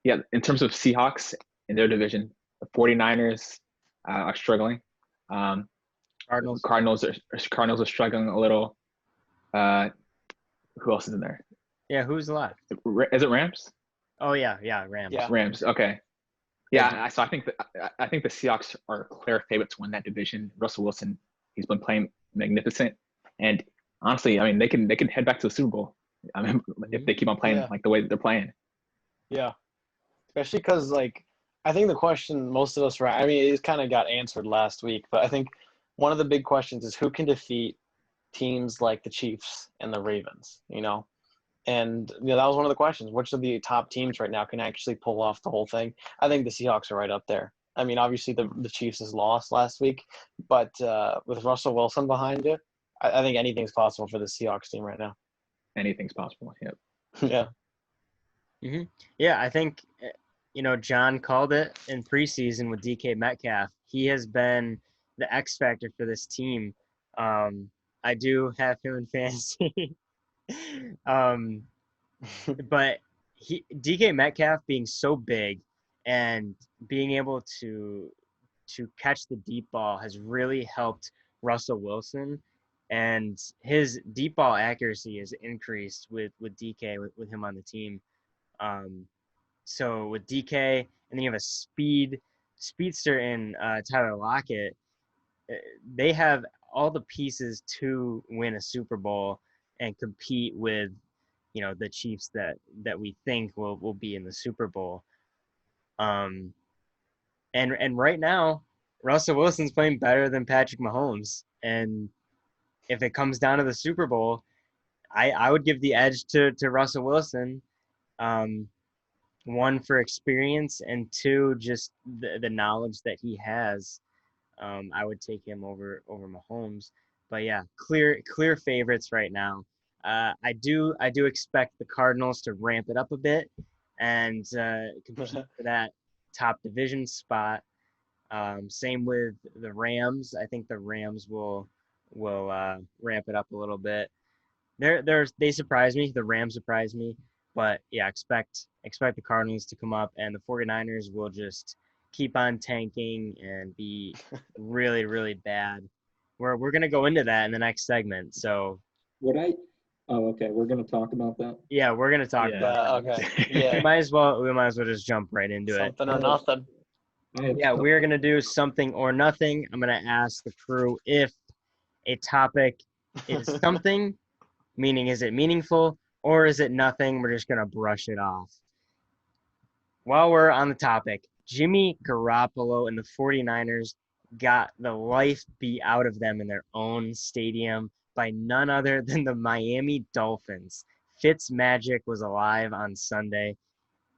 yeah, in terms of Seahawks in their division, the 49ers are struggling. Um, Cardinals. Cardinals are struggling a little. Who else is in there? Yeah, who's left? Is it Rams? Oh yeah, Rams. Yeah. Rams. Okay. Yeah, so I think the Seahawks are clear favorites to win that division. Russell Wilson, he's been playing magnificent, and honestly, I mean, they can head back to the Super Bowl. I mean, if they keep on playing like the way that they're playing. Yeah, especially because like I think the question most of us were. I mean, it kind of got answered last week, but I think one of the big questions is who can defeat teams like the Chiefs and the Ravens. And that was one of the questions. Which of the top teams right now can actually pull off the whole thing? I think the Seahawks are right up there. I mean, obviously the Chiefs has lost last week, but with Russell Wilson behind it, I think anything's possible for the Seahawks team right now. Anything's possible. Yep. Yeah. Mm-hmm. Yeah, I think John called it in preseason with DK Metcalf. He has been the X factor for this team. I do have him in fantasy. But DK Metcalf being so big and being able to catch the deep ball has really helped Russell Wilson, and his deep ball accuracy has increased with DK with him on the team. So with DK, and then you have a speedster in Tyler Lockett. They have all the pieces to win a Super Bowl and compete with the Chiefs that we think will be in the Super Bowl. And right now Russell Wilson's playing better than Patrick Mahomes, and if it comes down to the Super Bowl, I would give the edge to Russell Wilson. One, for experience, and two, just the knowledge that he has. I would take him over Mahomes. But yeah, clear favorites right now. I do expect the Cardinals to ramp it up a bit and compete for that top division spot. Same with the Rams. I think the Rams will ramp it up a little bit. They surprise me. The Rams surprise me. But yeah, expect the Cardinals to come up, and the 49ers will just keep on tanking and be really, really bad. We're gonna go into that in the next segment. So Oh, okay. We're gonna talk about that. yeah, we're gonna talk about that. Okay. Yeah. We might as well just jump right into it. Something or nothing. Yeah, we're gonna do something or nothing. I'm gonna ask the crew if a topic is something, meaning is it meaningful, or is it nothing? We're just gonna brush it off. While we're on the topic, Jimmy Garoppolo and the 49ers got the life beat out of them in their own stadium by none other than the Miami Dolphins. Fitzmagic was alive on Sunday.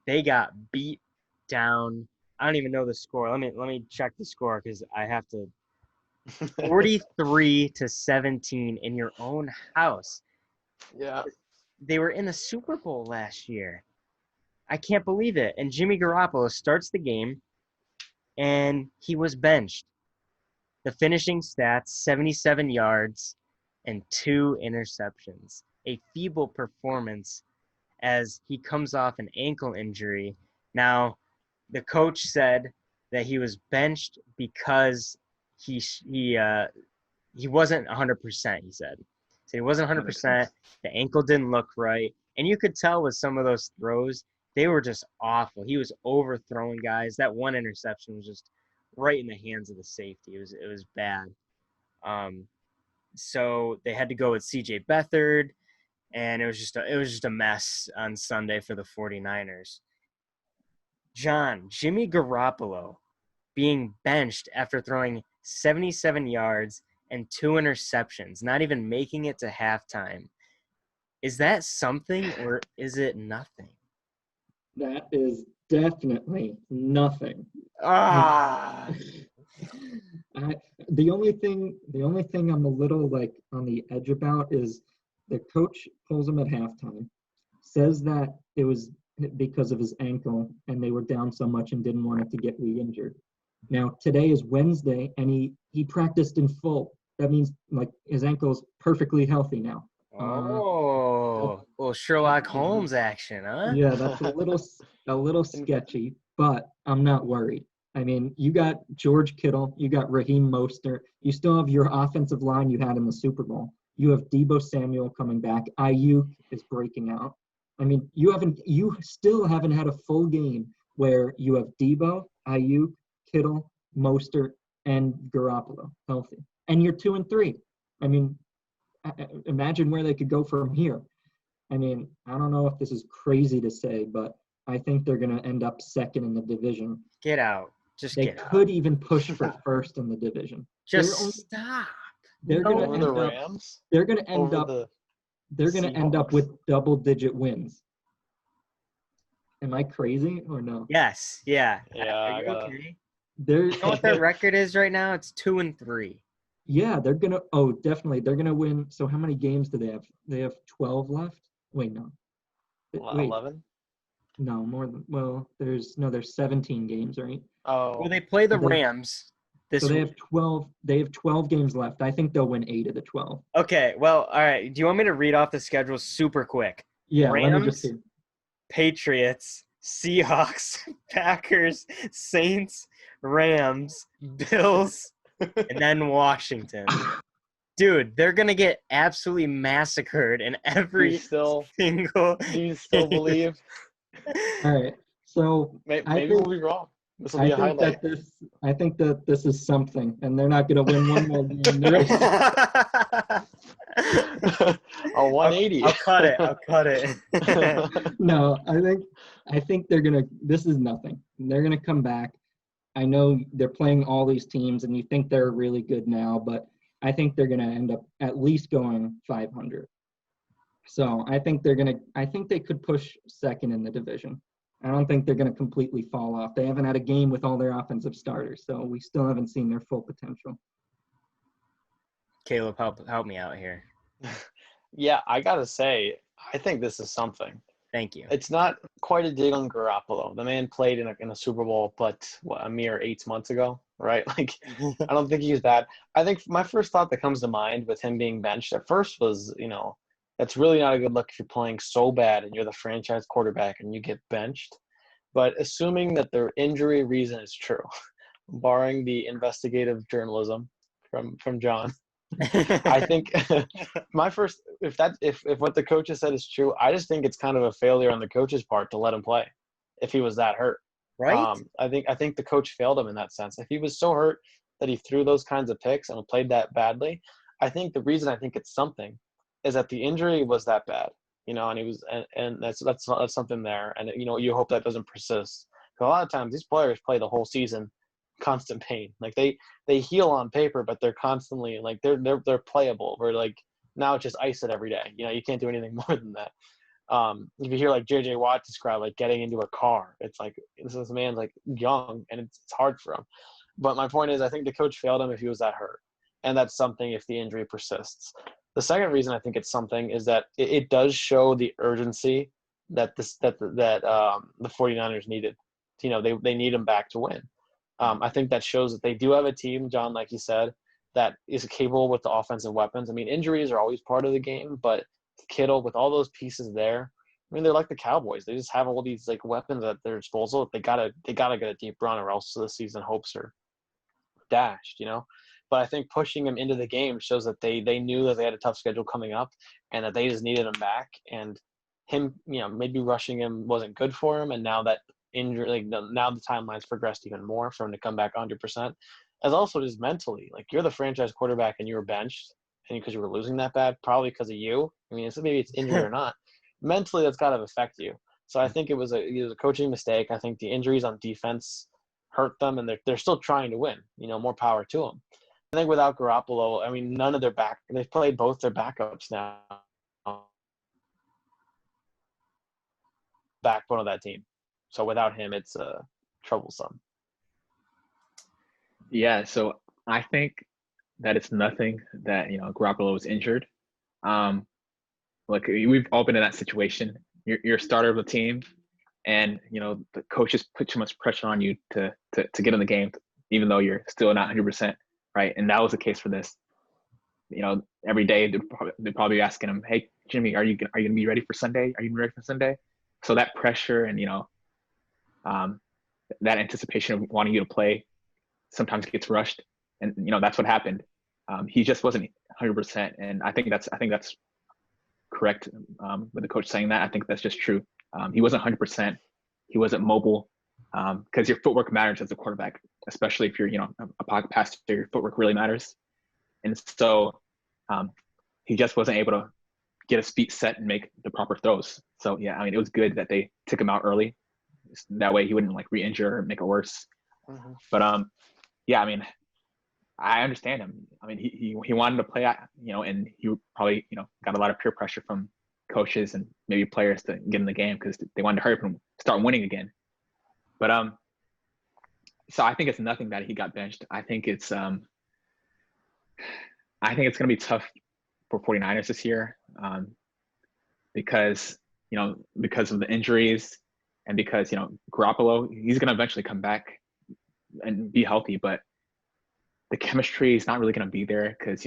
They got beat down. I don't even know the score. Let me check the score because I have to. 43-17 in your own house. Yeah. They were in the Super Bowl last year. I can't believe it. And Jimmy Garoppolo starts the game, and he was benched. The finishing stats, 77 yards and 2 interceptions. A feeble performance as he comes off an ankle injury. Now, the coach said that he was benched because he wasn't 100%, he said. So he wasn't That makes 100%. sense. The ankle didn't look right. And you could tell with some of those throws, they were just awful. He was overthrowing guys. That one interception was just right in the hands of the safety. It was bad. So they had to go with CJ Beathard, and it was just a mess on Sunday for the 49ers. John, Jimmy Garoppolo being benched after throwing 77 yards and 2 interceptions, not even making it to halftime. Is that something or is it nothing? That is definitely nothing. Ah, I, the only thing I'm a little like on the edge about is the coach pulls him at halftime, says that it was because of his ankle and they were down so much and didn't want it to get re-injured. Now today is Wednesday and he practiced in full. That means like his ankle's perfectly healthy now. well, Sherlock Holmes action, huh? Yeah, that's a little sketchy, but I'm not worried. I mean, you got George Kittle, you got Raheem Mostert, you still have your offensive line you had in the Super Bowl. You have Deebo Samuel coming back. Ayuk is breaking out. I mean, you still haven't had a full game where you have Deebo, Ayuk, Kittle, Mostert, and Garoppolo healthy, and you're 2-3. I mean, imagine where they could go from here. I mean, I don't know if this is crazy to say, but I think they're going to end up second in the division. Get out. Just They get could out. even push for first in the division. Just stop. They're No. going to Over the end up. Rams? They're going to end Over up. the They're going to end up Seahawks? with double-digit wins. Am I crazy or no? Yes, yeah. Yeah, Are I you gotta. okay? They're You know what their record is right now? It's 2-3. yeah. They're gonna. Oh, definitely. They're gonna win. So how many games do they have? They have 12 left. Wait, no. Wait, 11? no more than. Well, there's 17 games, right? Oh, Well, they play the So they- Rams this So they week. have 12. They have 12 games left. I think they'll win 8 of the 12. Okay, well, all right. Do you want me to read off the schedule super quick? Yeah, let me just Rams, see. Patriots, Seahawks, Packers, Saints, Rams, Bills, and then Washington. Dude, they're gonna get absolutely massacred in do every you still single. do you still believe? All right. So I Maybe think we'll be wrong. This will I be a think highlight. that this is something, and they're not going to win one more game. A 180. I'll cut it. I'll cut it. No, I think they're gonna. This is nothing. They're gonna come back. I know they're playing all these teams, and you think they're really good now, but I think they're gonna end up at least going 500. So I think they could push second in the division. I don't think they're going to completely fall off. They haven't had a game with all their offensive starters, so we still haven't seen their full potential. Caleb, help me out here. Yeah, I gotta say, I think this is something. Thank you. It's not quite a dig on Garoppolo. The man played in a Super Bowl, but a mere 8 months ago, right? Like, I don't think he's bad. I think my first thought that comes to mind with him being benched at first was, that's really not a good look if you're playing so bad and you're the franchise quarterback and you get benched. But assuming that the injury reason is true, barring the investigative journalism from John, I think my first if what the coach has said is true, I just think it's kind of a failure on the coach's part to let him play if he was that hurt. Right? I think the coach failed him in that sense. If he was so hurt that he threw those kinds of picks and played that badly, I think the reason I think it's something is that the injury was that bad, and he was and that's something there, and you hope that doesn't persist. Because a lot of times these players play the whole season constant pain. Like they heal on paper, but they're constantly like they're playable. We're like now it's just ice it every day. You can't do anything more than that. If you hear like JJ Watt describe like getting into a car, it's like this man's like young and it's hard for him. But my point is, I think the coach failed him if he was that hurt, and that's something if the injury persists. The second reason I think it's something is that it does show the urgency that the 49ers needed. They need him back to win. I think that shows that they do have a team, John, like you said, that is capable with the offensive weapons. I mean, injuries are always part of the game, but Kittle with all those pieces there, I mean, they're like the Cowboys. They just have all these like weapons at their disposal. They gotta get a deep run, or else the season hopes are dashed. But I think pushing him into the game shows that they knew that they had a tough schedule coming up and that they just needed him back. And him, maybe rushing him wasn't good for him. And now that injury, like now the timeline's progressed even more for him to come back 100%. As also just mentally, like you're the franchise quarterback and you were benched, and because you were losing that bad, probably because of you. I mean, maybe it's injury or not. Mentally, that's got to affect you. So I think it was a coaching mistake. I think the injuries on defense hurt them, and they're still trying to win. More power to them. I think without Garoppolo, I mean, none of they've played both their backups now. Backbone of that team. So without him, it's troublesome. Yeah, so I think that it's nothing that Garoppolo was injured. Look, we've all been in that situation. You're a starter of the team, and the coaches put too much pressure on you to get in the game, even though you're still not 100%, right? And that was the case for this. Every day they're probably asking him, "Hey, Jimmy, are you gonna be ready for Sunday? Are you ready for Sunday?" So that pressure and that anticipation of wanting you to play sometimes gets rushed, and that's what happened. He just wasn't 100%, and I think that's correct with the coach saying that. I think that's just true. He wasn't 100%. He wasn't mobile because your footwork matters as a quarterback, especially if you're a pocket passer. Your footwork really matters, and so he just wasn't able to get his feet set and make the proper throws. So yeah, I mean, it was good that they took him out early. That way he wouldn't re-injure or make it worse. Mm-hmm. But yeah, I mean, I understand him. I mean, he wanted to play, and he probably got a lot of peer pressure from coaches and maybe players to get in the game because they wanted to hurry up and start winning again. But so I think it's nothing that he got benched. I think it's going to be tough for 49ers this year because of the injuries and because Garoppolo, he's going to eventually come back and be healthy, but the chemistry is not really going to be there because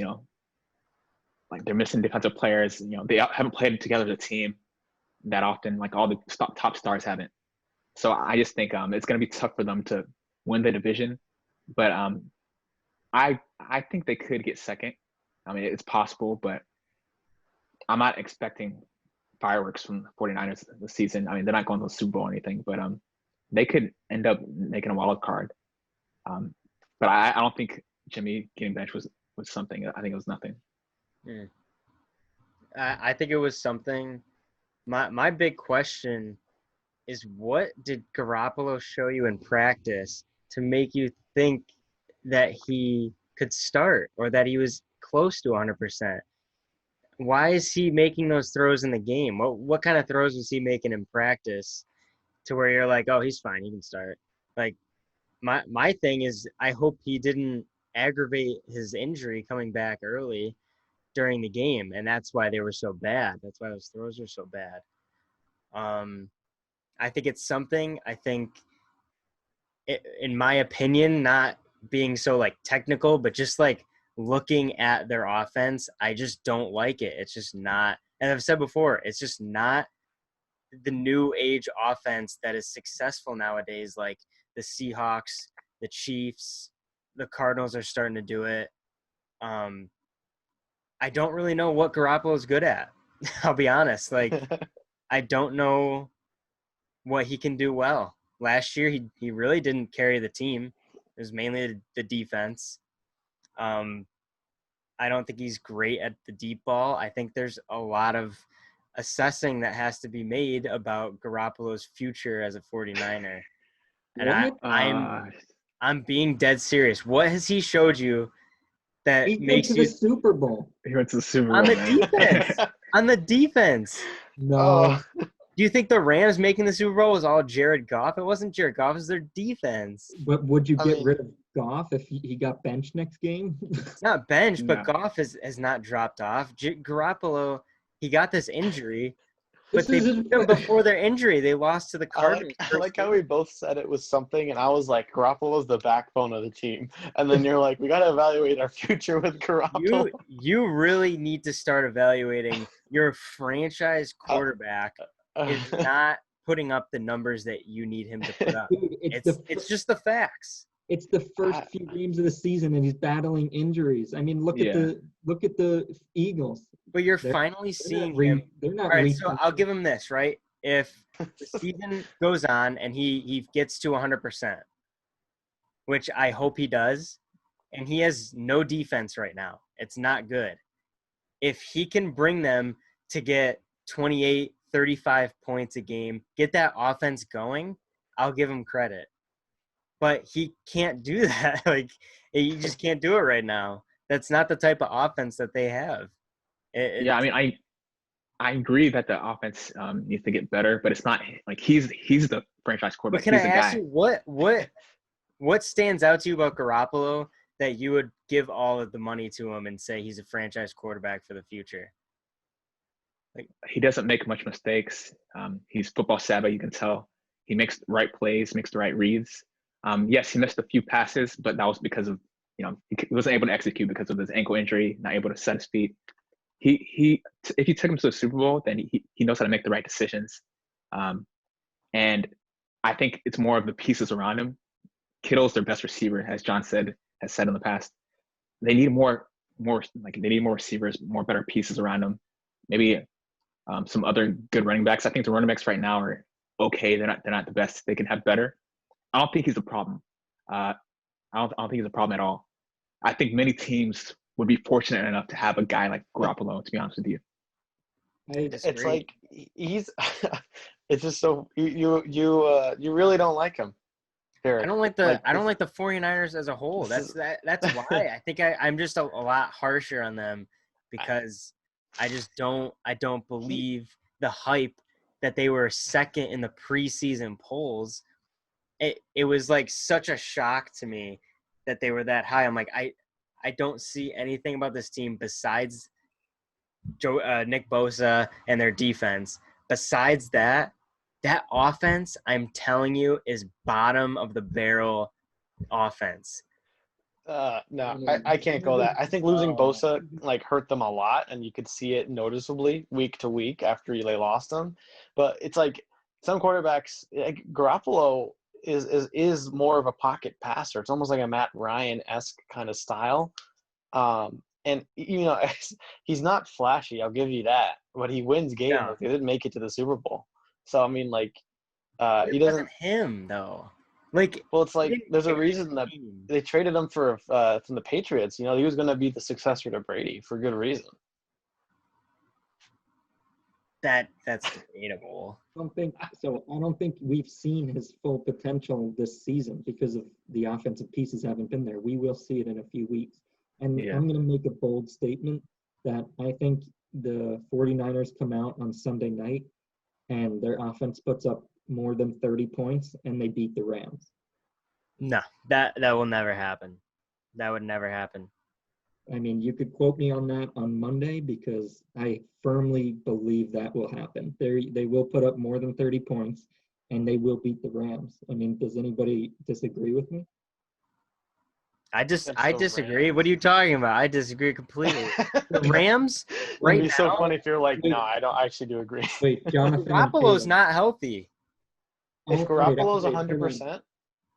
they're missing defensive players. They haven't played together as a team that often, like all the top stars haven't. So I just think it's going to be tough for them to win the division, but I think they could get second. I mean, it's possible, but I'm not expecting fireworks from the 49ers this season. I mean, they're not going to the Super Bowl or anything, but they could end up making a wild card. But I don't think Jimmy getting benched was something. I think it was nothing. I think it was something. My big question is, what did Garoppolo show you in practice to make you think that he could start or that he was close to 100%? Why is he making those throws in the game? What kind of throws was he making in practice to where you're like, oh, he's fine, he can start? Like, my thing is, I hope he didn't aggravate his injury coming back early during the game, and that's why they were so bad. That's why those throws were so bad. I think it's something. I think, in my opinion, not being so technical, but just looking at their offense, I just don't like it. It's just not, and I've said before, it's just not the new age offense that is successful nowadays. Like the Seahawks, the Chiefs, the Cardinals are starting to do it. I don't really know what Garoppolo is good at. I'll be honest. I don't know what he can do well. Last year, he really didn't carry the team. It was mainly the defense. I don't think he's great at the deep ball. I think there's a lot of assessing that has to be made about Garoppolo's future as a 49er. And I'm being dead serious. What has he showed you that He makes went to you the Super Bowl. He went to the Super Bowl on the man. defense? On the defense. No. Do you think the Rams making the Super Bowl was all Jared Goff? It wasn't Jared Goff. It was their defense. But would you get rid of Goff if he got benched next game? It's not benched, but No. Goff has not dropped off. Garoppolo, he got this injury, but This they isn't- beat him before their injury. They lost to the Cardinals. I like how we both said it was something, and I was like, Garoppolo's the backbone of the team. And then you're like, we got to evaluate our future with Garoppolo. You really need to start evaluating your franchise quarterback is not putting up the numbers that you need him to put up. Dude, It's just the facts. It's the first few games of the season, and he's battling injuries. I mean, look at the Eagles. But you're They're- finally They're seeing not him. they're not All right, reaching. so I'll give him this, right? If the season goes on and he gets to 100%, which I hope he does, and he has no defense right now. It's not good. If he can bring them to get 28, 35 points a game, get that offense going, I'll give him credit. But he can't do that. Like, you just can't do it right now. That's not the type of offense that they have. Yeah, I mean, I agree that the offense needs to get better, but it's not like he's the franchise But quarterback. can He's I the ask guy. you what stands out to you about Garoppolo that you would give all of the money to him and say he's a franchise quarterback for the future? He doesn't make much mistakes. He's football savvy. You can tell. He makes the right plays, makes the right reads. Yes, he missed a few passes, but that was because of he wasn't able to execute because of his ankle injury, not able to set his feet. If you took him to the Super Bowl, then he knows how to make the right decisions. And I think it's more of the pieces around him. Kittle's their best receiver, as John has said in the past. They need more they need more receivers, more better pieces around them. Maybe some other good running backs. I think the running backs right now are okay. They're not the best. They can have better. I don't think he's a problem. I don't think he's a problem at all. I think many teams would be fortunate enough to have a guy like Garoppolo, to be honest with you. It's like he's it's just so you really don't like him. I don't like the 49ers as a whole. That's why I think I'm just a lot harsher on them because I don't believe the hype that they were second in the preseason polls. It was like such a shock to me that they were that high. I'm like, I don't see anything about this team besides Nick Bosa and their defense. Besides that offense, I'm telling you, is bottom of the barrel offense. No, I can't go that. I think losing Bosa hurt them a lot, and you could see it noticeably week to week after they lost him. But it's like some quarterbacks, like Garoppolo is more of a pocket passer. It's almost like a Matt Ryan-esque kind of style. And he's not flashy. I'll give you that. But he wins games. No. They didn't make it to the Super Bowl. So I mean, It he doesn't. wasn't him though. Well, it's like there's a reason that they traded him from the Patriots. He was going to be the successor to Brady for good reason. That's debatable. I don't think we've seen his full potential this season because of the offensive pieces haven't been there. We will see it in a few weeks. And I'm going to make a bold statement that I think the 49ers come out on Sunday night and their offense puts up more than 30 points and they beat the Rams. No, that will never happen. That would never happen. I mean, you could quote me on that on Monday because I firmly believe that will happen. They will put up more than 30 points and they will beat the Rams. I mean, does anybody disagree with me? I disagree. Rams. What are you talking about? I disagree completely. The Rams right now. It'd be so funny if you're like, no, I don't actually do agree. Wait, Jonathan. Garoppolo's not healthy. If Garoppolo's 100%,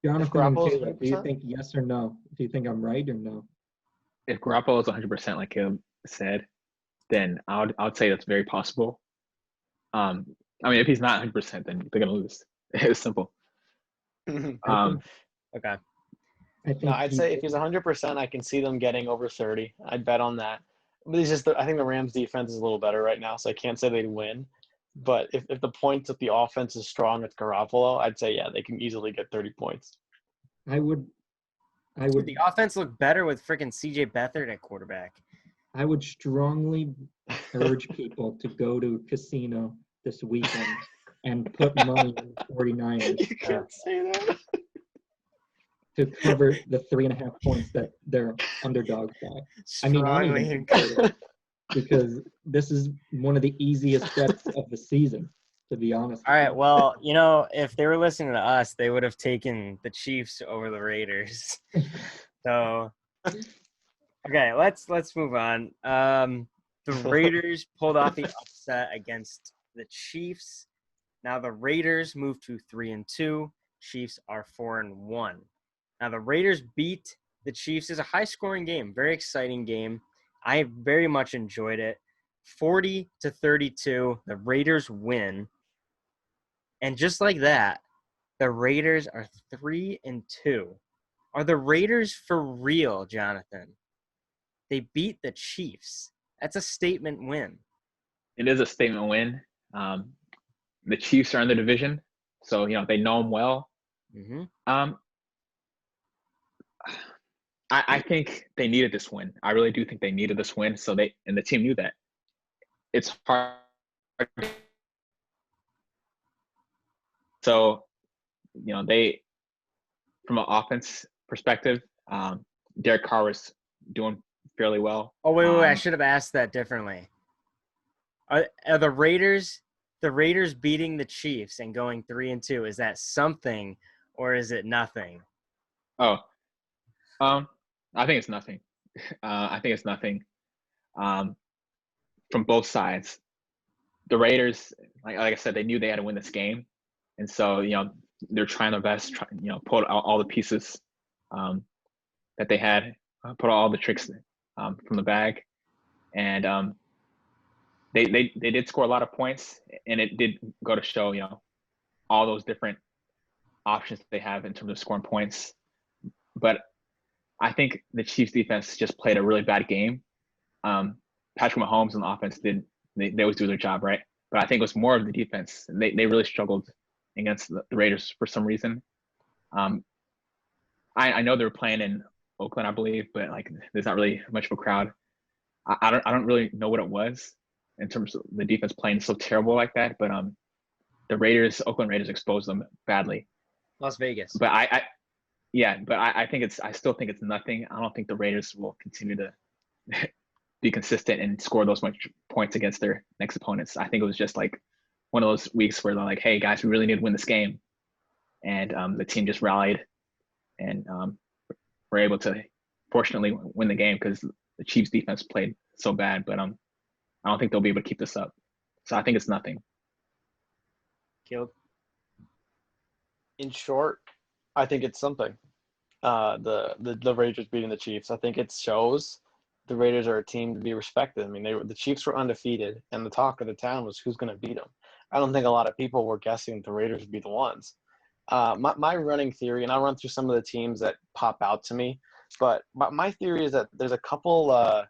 Jonathan, do you think yes or no? Do you think I'm right or no? If Garoppolo is 100%, like Caleb said, then I would say that's very possible. I mean, if he's not 100%, then they're gonna lose. It's simple. Okay. I'd say if he's 100%, I can see them getting over 30. I'd bet on that. But it's just I think the Rams' defense is a little better right now, so I can't say they'd win. But if the points that the offense is strong with Garoppolo, I'd say they can easily get 30 points. I would. The offense looked better with freaking CJ Beathard at quarterback. I would strongly urge people to go to a casino this weekend and put money in the 49ers. You can't say that. To cover the 3.5 points that they're underdogs by. Strongly because this is one of the easiest bets of the season, to be honest. All right, well, if they were listening to us, they would have taken the Chiefs over the Raiders. So, okay, let's move on. The Raiders pulled off the upset against the Chiefs. Now the Raiders moved to 3-2. Chiefs are 4-1. Now, the Raiders beat the Chiefs. It's a high-scoring game, very exciting game. I very much enjoyed it. 40-32, the Raiders win. And just like that, the Raiders are 3-2. Are the Raiders for real, Jonathan? They beat the Chiefs. That's a statement win. It is a statement win. The Chiefs are in the division, so they know them well. Mm-hmm. I think they needed this win. I really do think they needed this win. So the team knew that. It's hard. So, they, from an offense perspective, Derek Carr was doing fairly well. Oh, wait. I should have asked that differently. Are the Raiders beating the Chiefs and going 3-2? Is that something or is it nothing? Oh, I think it's nothing. I think it's nothing. From both sides, the Raiders, like I said, they knew they had to win this game, and so they're trying their best. Pull out all the pieces that they had, put all the tricks from the bag, and they did score a lot of points, and it did go to show all those different options that they have in terms of scoring points. But I think the Chiefs defense just played a really bad game. Patrick Mahomes on the offense they always do their job, right? But I think it was more of the defense. They really struggled against the Raiders for some reason. I know they were playing in Oakland, I believe, but there's not really much of a crowd. I don't really know what it was in terms of the defense playing so terrible like that. But the Oakland Raiders exposed them badly. Las Vegas. But I still think it's nothing. I don't think the Raiders will continue to be consistent and score those much points against their next opponents. I think it was just one of those weeks where they're like, hey guys, we really need to win this game. And the team just rallied and were able to fortunately win the game because the Chiefs defense played so bad, but I don't think they'll be able to keep this up. So I think it's nothing. Caleb? In short, I think it's something. The Raiders beating the Chiefs. I think it shows the Raiders are a team to be respected. I mean, the Chiefs were undefeated, and the talk of the town was who's going to beat them. I don't think a lot of people were guessing the Raiders would be the ones. My running theory, and I'll run through some of the teams that pop out to me, but my theory is that there's a couple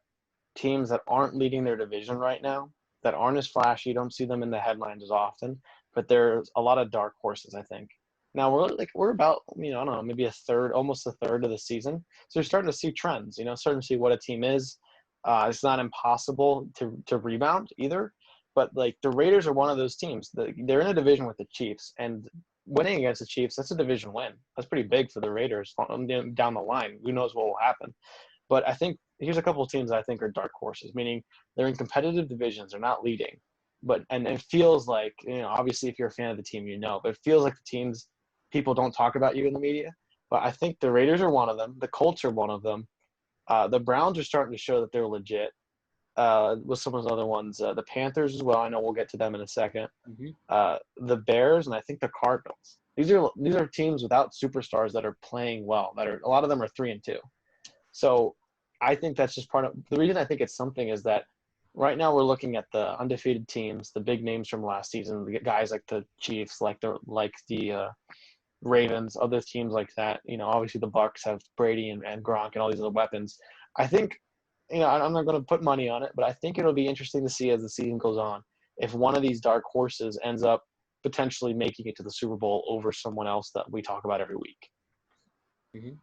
teams that aren't leading their division right now, that aren't as flashy. You don't see them in the headlines as often, but there's a lot of dark horses, I think. Now we're about, I don't know, maybe almost a third of the season. So you're starting to see trends, starting to see what a team is. It's not impossible to rebound either, but the Raiders are one of those teams. They're in a division with the Chiefs, and winning against the Chiefs, that's a division win. That's pretty big for the Raiders down the line. Who knows what will happen? But I think here's a couple of teams that I think are dark horses, meaning they're in competitive divisions. They're not leading, and it feels like, obviously if you're a fan of the team, but it feels like the teams people don't talk about you in the media. But I think the Raiders are one of them. The Colts are one of them. The Browns are starting to show that they're legit. With some of those other ones, the Panthers as well. I know we'll get to them in a second. Mm-hmm. The Bears and I think the Cardinals. These are teams without superstars that are playing well. A lot of them are 3-2. So I think that's just part of the reason I think it's something is that right now we're looking at the undefeated teams, the big names from last season, the guys like the Chiefs, like the Ravens, other teams like that. Obviously the Bucs have Brady and Gronk and all these other weapons. I think, I'm not going to put money on it, but I think it'll be interesting to see as the season goes on if one of these dark horses ends up potentially making it to the Super Bowl over someone else that we talk about every week. Mm-hmm.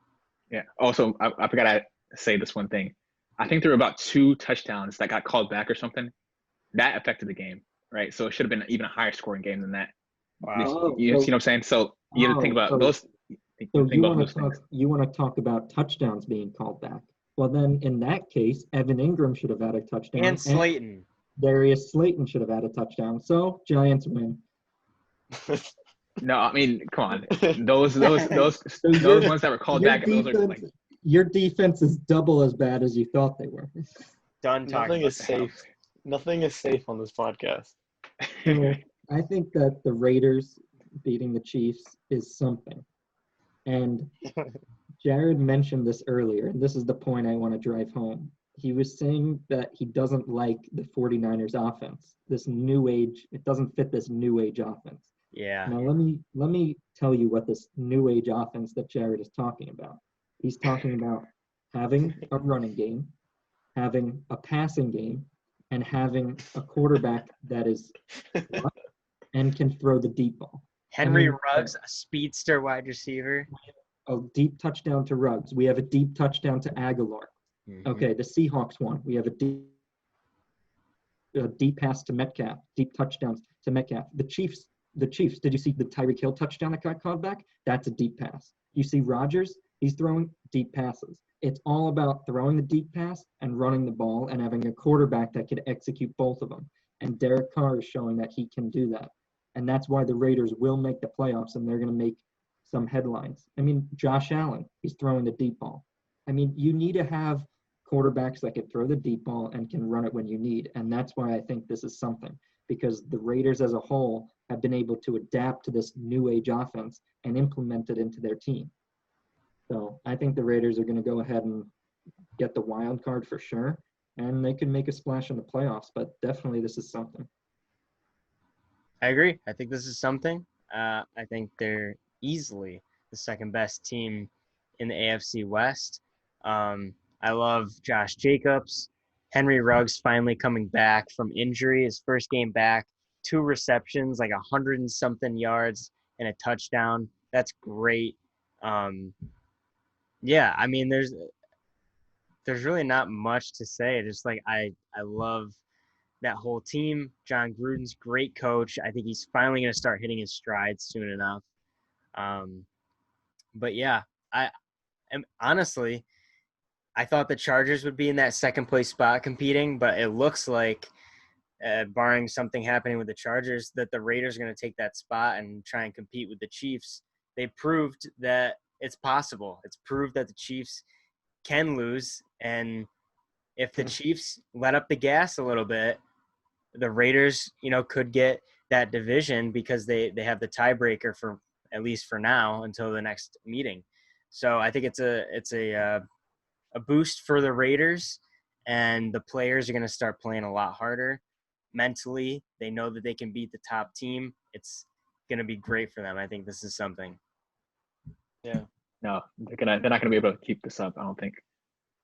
Yeah. Also, I forgot to say this one thing. I think there were about 2 touchdowns that got called back or something. That affected the game, right? So it should have been even a higher scoring game than that. Wow. You see what I'm saying? So you have to think about those. So you want to talk about touchdowns being called back. Well, then in that case, Evan Ingram should have had a touchdown. And Slayton. Darius Slayton should have had a touchdown. So Giants win. No, I mean, come on. Those ones that were called back. Your defense is double as bad as you thought they were. Done talking. Nothing is safe. Nothing is safe on this podcast. So I think that the Raiders beating the Chiefs is something. And Jared mentioned this earlier, and this is the point I want to drive home. He was saying that he doesn't like the 49ers offense. This new age, it doesn't fit this new age offense. Yeah. Now let me tell you what this new age offense that Jared is talking about. He's talking about having a running game, having a passing game, and having a quarterback that is and can throw the deep ball. Henry I mean, Ruggs, a speedster wide receiver. A deep touchdown to Ruggs. We have a deep touchdown to Aguilar. Mhm. Okay, the Seahawks won. We have a deep pass to Metcalf, deep touchdowns to Metcalf. The Chiefs, did you see the Tyreek Hill touchdown that got called back? That's a deep pass. You see Rodgers, he's throwing deep passes. It's all about throwing the deep pass and running the ball and having a quarterback that can execute both of them. And Derek Carr is showing that he can do that. And that's why the Raiders will make the playoffs, and they're going to make some headlines. I mean, Josh Allen, he's throwing the deep ball. I mean, you need to have quarterbacks that can throw the deep ball and can run it when you need. And that's why I think this is something, because the Raiders as a whole have been able to adapt to this new age offense and implement it into their team. So I think the Raiders are going to go ahead and get the wild card for sure. And they can make a splash in the playoffs, but definitely this is something. I agree. I think this is something. I think they're easily the second best team in the AFC West. I love Josh Jacobs. Henry Ruggs finally coming back from injury. His first game back, 2 receptions, like 100 and something yards and a touchdown. That's great. Yeah, I mean, there's really not much to say. Just like I love that whole team. John Gruden's great coach. I think he's finally going to start hitting his stride soon enough. But yeah, I honestly, I thought the Chargers would be in that second place spot competing, but it looks like, barring something happening with the Chargers, that the Raiders are going to take that spot and try and compete with the Chiefs. They proved that it's possible. It's proved that the Chiefs can lose, and if the Chiefs let up the gas a little bit, the Raiders, could get that division because they have the tiebreaker for at least for now until the next meeting. So I think it's a boost for the Raiders, and the players are going to start playing a lot harder mentally. They know that they can beat the top team. It's going to be great for them. I think this is something. Yeah. No, they're not gonna be able to keep this up. I don't think.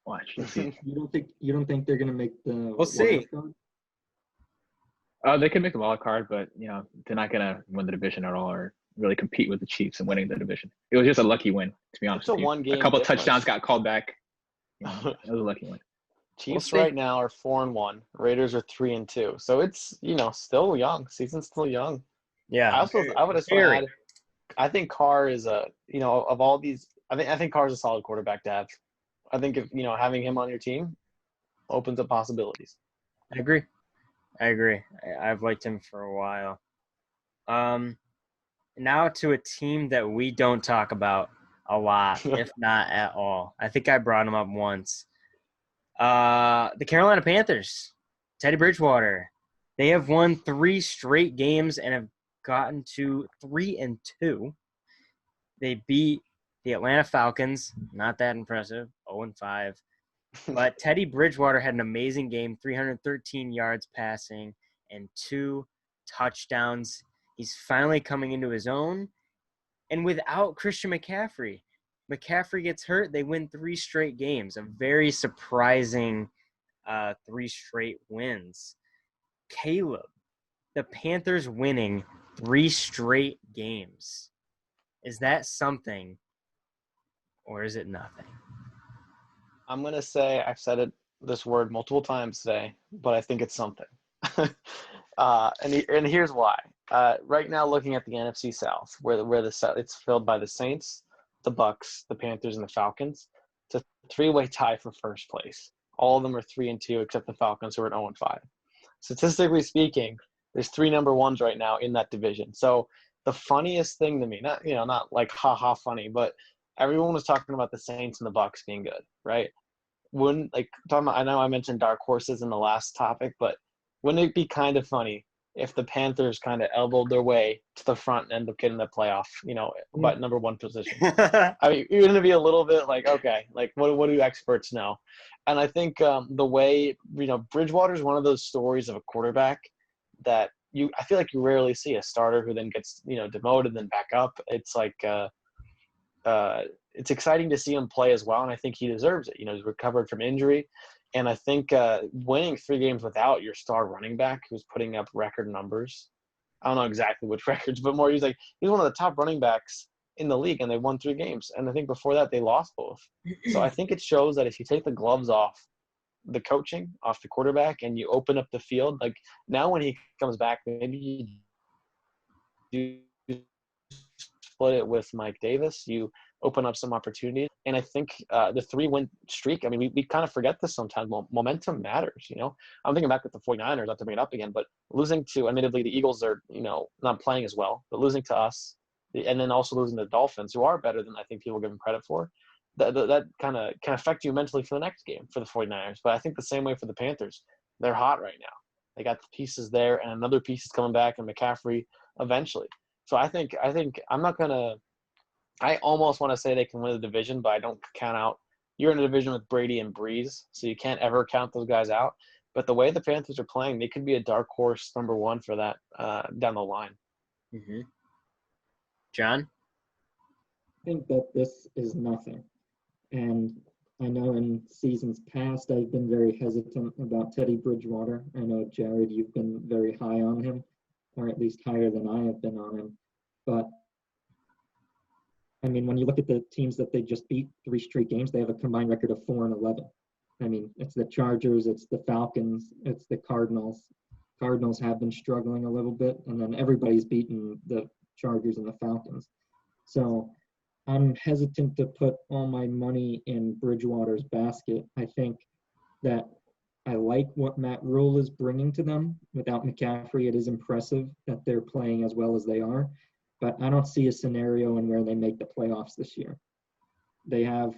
Watch. Let's see. You don't think they're going to make the We'll see. wild Oh, they can make the wild card, but they're not gonna win the division at all or really compete with the Chiefs and winning the division. It was just a lucky win, to be honest. It's a with you. one-game A couple difference. touchdowns got called back. It was a lucky win. Chiefs see. right now are 4-1. Raiders are 3-2. So it's still young. Season's still young. Yeah. I would have Very. add. I think Carr is of all these. I think Carr is a solid quarterback to have. I think if having him on your team opens up possibilities. I agree. I've liked him for a while. Now to a team that we don't talk about a lot, if not at all. I think I brought him up once. The Carolina Panthers, Teddy Bridgewater. They have won 3 straight games and have gotten to 3-2. They beat the Atlanta Falcons. Not that impressive, 0-5. But Teddy Bridgewater had an amazing game, 313 yards passing and 2 touchdowns. He's finally coming into his own. And without Christian McCaffrey gets hurt, they win 3 straight games. A very surprising 3 straight wins. Caleb, the Panthers winning 3 straight games. Is that something, or is it nothing? I'm gonna say I've said this word multiple times today, but I think it's something. And here's why. Right now, looking at the NFC South, where it's filled by the Saints, the Bucks, the Panthers, and the Falcons. It's a 3-way tie for first place. All of them are 3-2, except the Falcons, who are at 0-5. Statistically speaking, there's 3 number ones right now in that division. So the funniest thing to me, not like ha funny, but everyone was talking about the Saints and the Bucks being good, right? I know I mentioned dark horses in the last topic, but wouldn't it be kind of funny if the Panthers kind of elbowed their way to the front and end up getting the playoff, but number one position. I mean, you're going to be a little bit like, okay, like what do experts know? And I think the way, Bridgewater is one of those stories of a quarterback that I feel like you rarely see a starter who then gets, demoted and then back up. It's like it's exciting to see him play as well, and I think he deserves it. He's recovered from injury. And I think winning 3 games without your star running back who's putting up record numbers, I don't know exactly which records, but more he's one of the top running backs in the league, and they won 3 games. And I think before that they lost both. So I think it shows that if you take the gloves off the coaching, off the quarterback, and you open up the field, like now when he comes back, maybe you do split it with Mike Davis. You open up some opportunities. And I think the 3-win streak, I mean, we kind of forget this sometimes. Momentum matters, I'm thinking back with the 49ers, not to bring it up again, but losing to, admittedly, the Eagles are, not playing as well, but losing to us, and then also losing to the Dolphins, who are better than I think people give them credit for, that kind of can affect you mentally for the next game for the 49ers. But I think the same way for the Panthers. They're hot right now. They got the pieces there, and another piece is coming back, and McCaffrey eventually. So I think I'm not going to – I almost want to say they can win the division, but I don't count out. You're in a division with Brady and Breeze, so you can't ever count those guys out. But the way the Panthers are playing, they could be a dark horse number 1 for that down the line. Mm-hmm. John? I think that this is nothing. And I know in seasons past I've been very hesitant about Teddy Bridgewater. I know, Jared, you've been very high on him, or at least higher than I have been on him. But I mean, when you look at the teams that they just beat 3 straight games, they have a combined record of 4-11. I mean, it's the Chargers, it's the Falcons, it's the Cardinals. Cardinals have been struggling a little bit, and then everybody's beaten the Chargers and the Falcons. So I'm hesitant to put all my money in Bridgewater's basket. I think that I like what Matt Rule is bringing to them. Without McCaffrey, it is impressive that they're playing as well as they are. But I don't see a scenario in where they make the playoffs this year. They have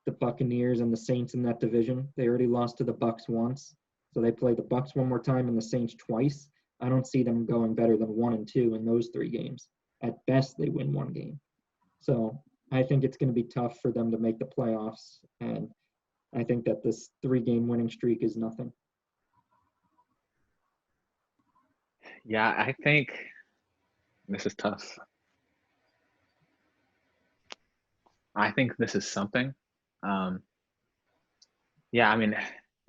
the Buccaneers and the Saints in that division. They already lost to the Bucs once. So they play the Bucs one more time and the Saints twice. I don't see them going better than 1-2 in those 3 games. At best, they win 1 game. So I think it's going to be tough for them to make the playoffs. And I think that this 3-game winning streak is nothing. Yeah, I think this is tough. I think this is something. Yeah, I mean,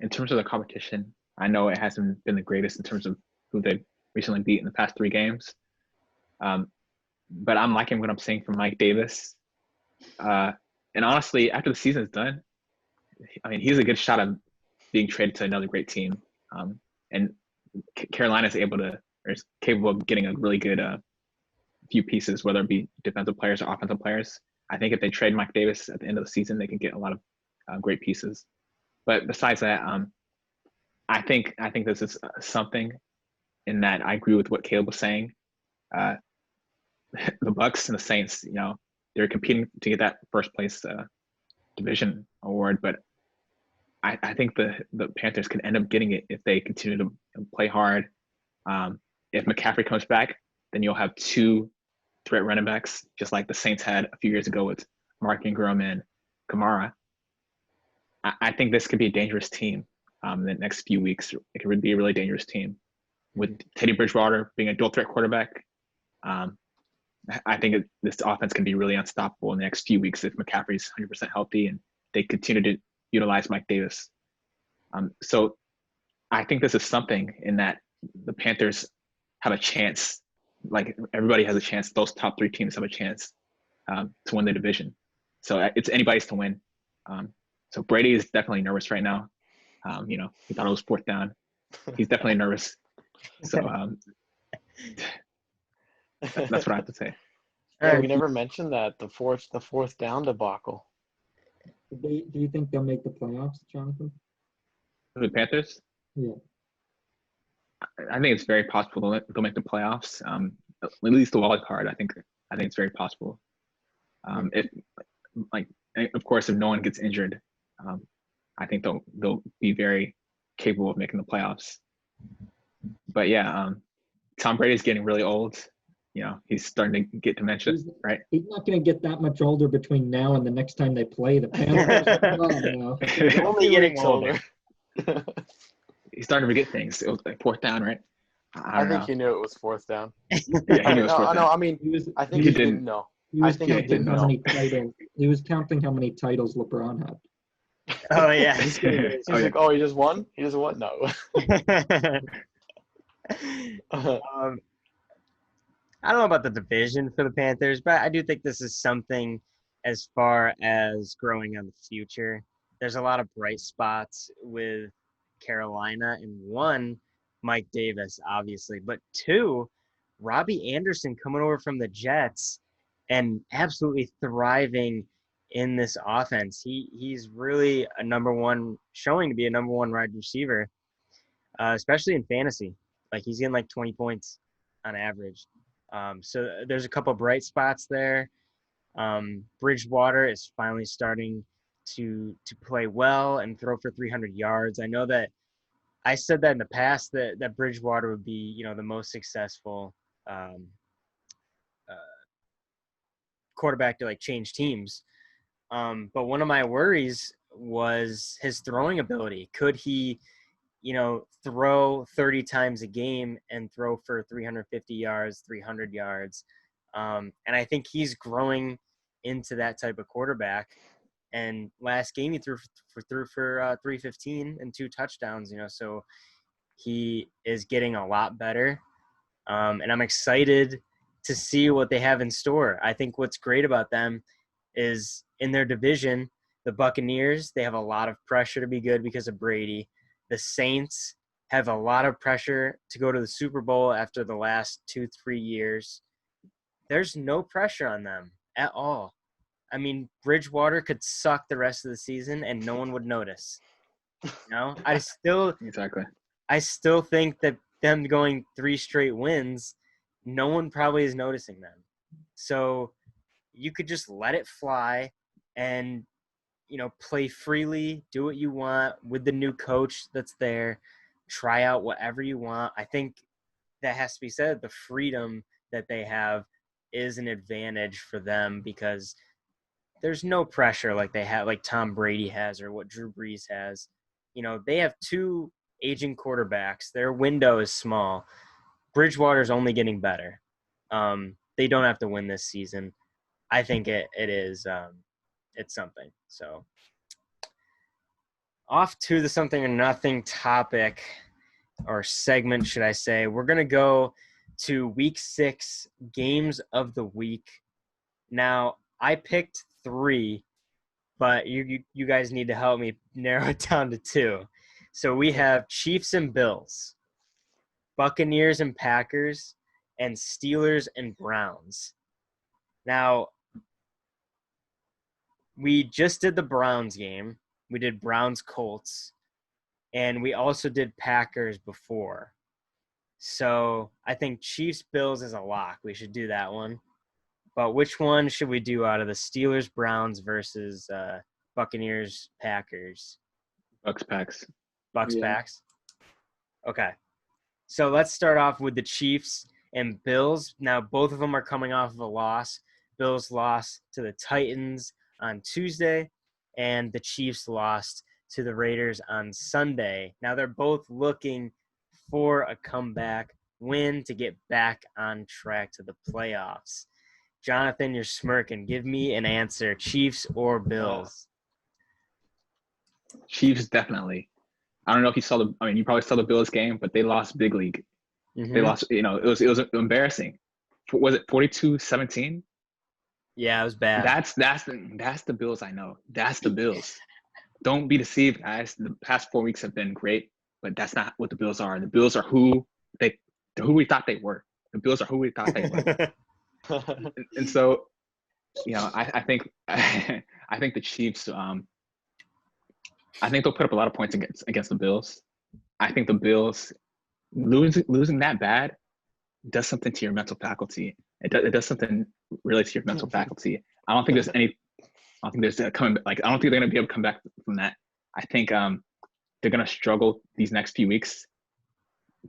in terms of the competition, I know it hasn't been the greatest in terms of who they've recently beat in the past 3 games. But I'm liking what I'm seeing from Mike Davis. And honestly, after the season is done, I mean, he's a good shot of being traded to another great team. And Carolina is capable of getting a really good few pieces, whether it be defensive players or offensive players. I think if they trade Mike Davis at the end of the season, they can get a lot of great pieces. But besides that, I think this is something in that I agree with what Caleb was saying. The Bucs and the Saints, they're competing to get that first place division award, but I think the Panthers can end up getting it if they continue to play hard. If McCaffrey comes back, then you'll have 2 threat running backs, just like the Saints had a few years ago with Mark Ingram and Kamara. I think this could be a dangerous team in the next few weeks. It could be a really dangerous team. With Teddy Bridgewater being a dual threat quarterback, I think this offense can be really unstoppable in the next few weeks if McCaffrey's 100% healthy and they continue to utilize Mike Davis. So I think this is something in that the Panthers have a chance. Like everybody has a chance. Those top 3 teams have a chance to win the division. So it's anybody's to win. So Brady is definitely nervous right now. He thought it was 4th down. He's definitely nervous. So that's what I have to say. Yeah, we never mentioned that the fourth down debacle. Do you think they'll make the playoffs, Jonathan? The Panthers? Yeah. I think it's very possible they'll make the playoffs. At least the wild card. I think it's very possible. Of course, if no one gets injured, I think they'll be very capable of making the playoffs. But yeah, Tom Brady's getting really old. He's starting to get dementia, right? He's not going to get that much older between now and the next time they play the Panthers. Come on now. He's only getting older. He's starting to forget things. It was like 4th down, right? I think he knew it was 4th down. Yeah, he knew it was 4th down. No, I mean, I think he didn't know. He was counting how many titles LeBron had. Oh yeah. He's like, oh, he just won? He just won? No. I don't know about the division for the Panthers, but I do think this is something as far as growing on the future. There's a lot of bright spots with Carolina, and 1, Mike Davis, obviously, but 2, Robbie Anderson coming over from the Jets and absolutely thriving in this offense. He's really showing to be a number 1 wide receiver, especially in fantasy. Like he's getting like 20 points on average. So there's a couple of bright spots there. Bridgewater is finally starting to play well and throw for 300 yards. I know that I said that in the past that Bridgewater would be, the most successful quarterback to like change teams. But one of my worries was his throwing ability. Could he, throw 30 times a game and throw for 350 yards, 300 yards? And I think he's growing into that type of quarterback. And last game he threw for 315 and 2 touchdowns, so he is getting a lot better. And I'm excited to see what they have in store. I think what's great about them is in their division, the Buccaneers, they have a lot of pressure to be good because of Brady. The Saints have a lot of pressure to go to the Super Bowl after the last 2-3 years. There's no pressure on them at all. I mean, Bridgewater could suck the rest of the season and no one would notice. I still think that them going 3 straight wins, no one probably is noticing them. So you could just let it fly and, play freely, do what you want with the new coach that's there, try out whatever you want. I think that has to be said. The freedom that they have is an advantage for them because there's no pressure like they have, like Tom Brady has or what Drew Brees has. They have 2 aging quarterbacks. Their window is small. Bridgewater's only getting better. They don't have to win this season. I think it is it's something. So off to the something or nothing topic or segment, should I say. We're going to go to week 6 games of the week. Now, I picked 3, but you guys need to help me narrow it down to 2. So we have Chiefs and Bills, Buccaneers and Packers, and Steelers and Browns. Now, we just did the Browns game. We did Browns-Colts, and we also did Packers before. So I think Chiefs-Bills is a lock. We should do that one. But which one should we do out of the Steelers-Browns versus Buccaneers-Packers? Bucks-Packs. Bucks-Packs? Okay. So let's start off with the Chiefs and Bills. Now, both of them are coming off of a loss. Bills lost to the Titans on Tuesday, and the Chiefs lost to the Raiders on Sunday. Now, they're both looking for a comeback win to get back on track to the playoffs. Jonathan, you're smirking. Give me an answer, Chiefs or Bills? Chiefs, definitely. I don't know if you saw you probably saw the Bills game, but they lost big league. Mm-hmm. They lost, it was embarrassing. Was it 42-17? Yeah, it was bad. That's the Bills I know. That's the Bills. Don't be deceived, guys. The past 4 weeks have been great, but that's not what the Bills are. The Bills are who we thought they were. The Bills are who we thought they were. and so, I think the Chiefs. I think they'll put up a lot of points against the Bills. I think the Bills losing that bad does something to your mental faculty. It does something really to your mental faculty. I don't think there's coming. I don't think they're gonna be able to come back from that. I think they're gonna struggle these next few weeks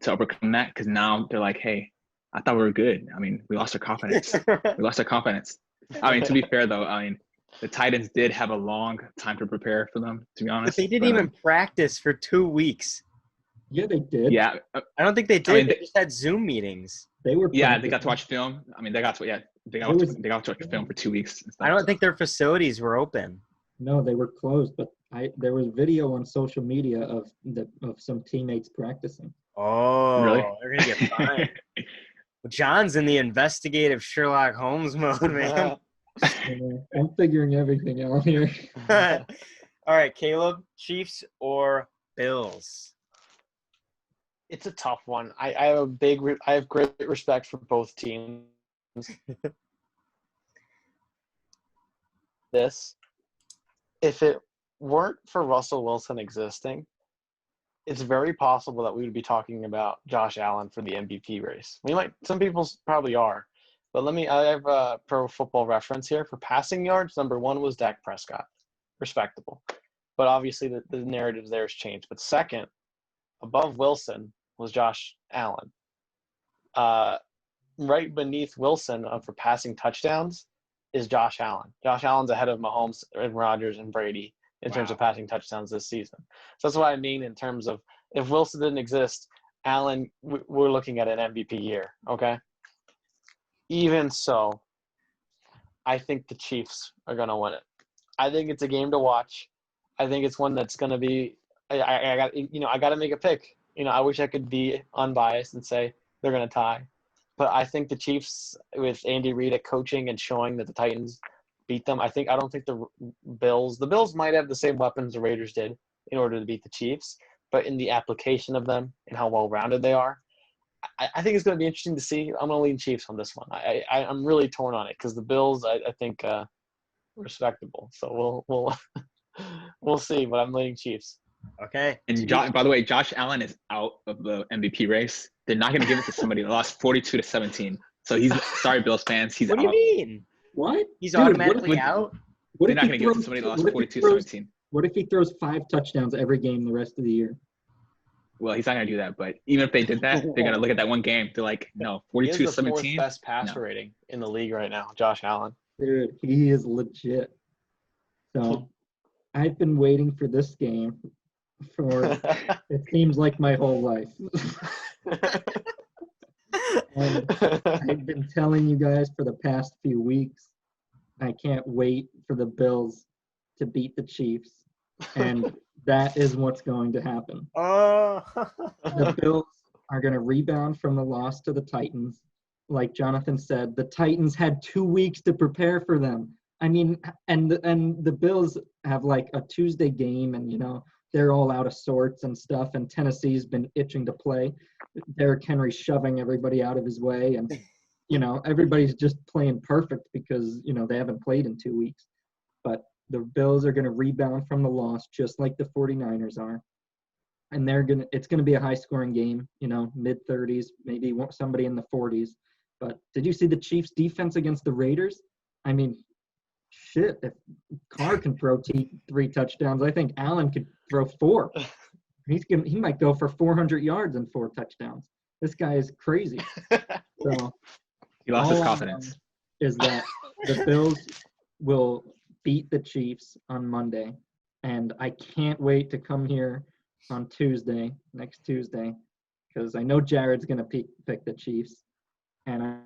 to overcome that because now they're like, hey, I thought we were good. I mean, we lost our confidence. We lost our confidence. I mean, to be fair though, I mean, the Titans did have a long time to prepare for them, to be But honest. they didn't even practice for 2 weeks. Yeah, they did. Yeah, I don't think they did. I mean, they just had Zoom meetings. They were. yeah, they got to practicing. watch film. I mean, they got to they got to watch film for 2 weeks and stuff. I don't think their facilities were open. No, they were closed, but there was video on social media of some teammates practicing. Oh, Really? they're gonna get fined. John's in the investigative Sherlock Holmes mode, man. I'm figuring everything out here. All right, Caleb, Chiefs or Bills? It's a tough one. I have great respect for both teams. If it weren't for Russell Wilson existing, it's very possible that we would be talking about Josh Allen for the MVP race. Some people probably are, but I have a Pro Football Reference here for passing yards. Number 1 was Dak Prescott, respectable, but obviously the narrative there has changed. But second, above Wilson, was Josh Allen. Right beneath Wilson for passing touchdowns is Josh Allen. Josh Allen's ahead of Mahomes and Rodgers and Brady in terms of passing touchdowns this season. So that's what I mean in terms of if Wilson didn't exist, Allen, we're looking at an MVP year, okay? Even so, I think the Chiefs are going to win it. I think it's a game to watch. I think it's one that's going to be I got to make a pick. I wish I could be unbiased and say they're going to tie. But I think the Chiefs, with Andy Reid at coaching and showing that the Titans beat them, I don't think the Bills might have the same weapons the Raiders did in order to beat the Chiefs. But in the application of them and how well-rounded they are, I think it's going to be interesting to see. I'm going to lean Chiefs on this one. I'm really torn on it because the Bills, I think, respectable. So we'll see, but I'm leaning Chiefs. Okay. And by the way, Josh Allen is out of the MVP race. They're not going to give it to somebody that lost 42-17. So he's sorry, Bills fans. He's What do you out. mean? What? He's Dude, automatically out? They're not going to give it to somebody that lost 42-17. What if he throws 5 touchdowns every game the rest of the year? Well, he's not going to do that. But even if they did that, they're going to look at that one game. They're like, no, 42-17. He has the 4th best passer rating in the league right now, Josh Allen. Dude, he is legit. So I've been waiting for this game for it seems like my whole life. And I've been telling you guys for the past few weeks, I can't wait for the Bills to beat the Chiefs. And that is what's going to happen. Oh. The Bills are going to rebound from the loss to the Titans. Like Jonathan said, the Titans had 2 weeks to prepare for them. I mean, and the Bills have like a Tuesday game, and they're all out of sorts and stuff. And Tennessee's been itching to play. Derrick Henry shoving everybody out of his way, and everybody's just playing perfect because they haven't played in 2 weeks. But the Bills are going to rebound from the loss just like the 49ers are. And it's going to be a high-scoring game, mid-30s, maybe somebody in the 40s. But did you see the Chiefs' defense against the Raiders? I mean, shit, if Carr can throw 3 touchdowns, I think Allen could throw 4. He might go for 400 yards and 4 touchdowns. This guy is crazy. So he lost his confidence. Is that the Bills will beat the Chiefs on Monday, and I can't wait to come here on next Tuesday, because I know Jared's going to pick the Chiefs, and I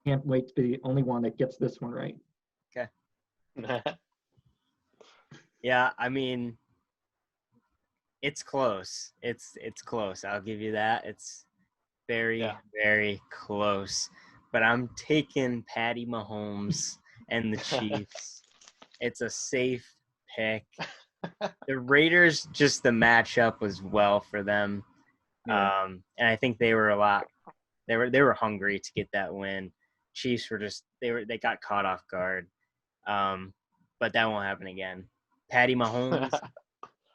can't wait to be the only one that gets this one right. Okay. Yeah, I mean, it's close. It's close. I'll give you that. It's very, very close. But I'm taking Patty Mahomes and the Chiefs. It's a safe pick. The Raiders, just the matchup was well for them. And I think they were they were hungry to get that win. Chiefs were they got caught off guard. But that won't happen again. Patty Mahomes,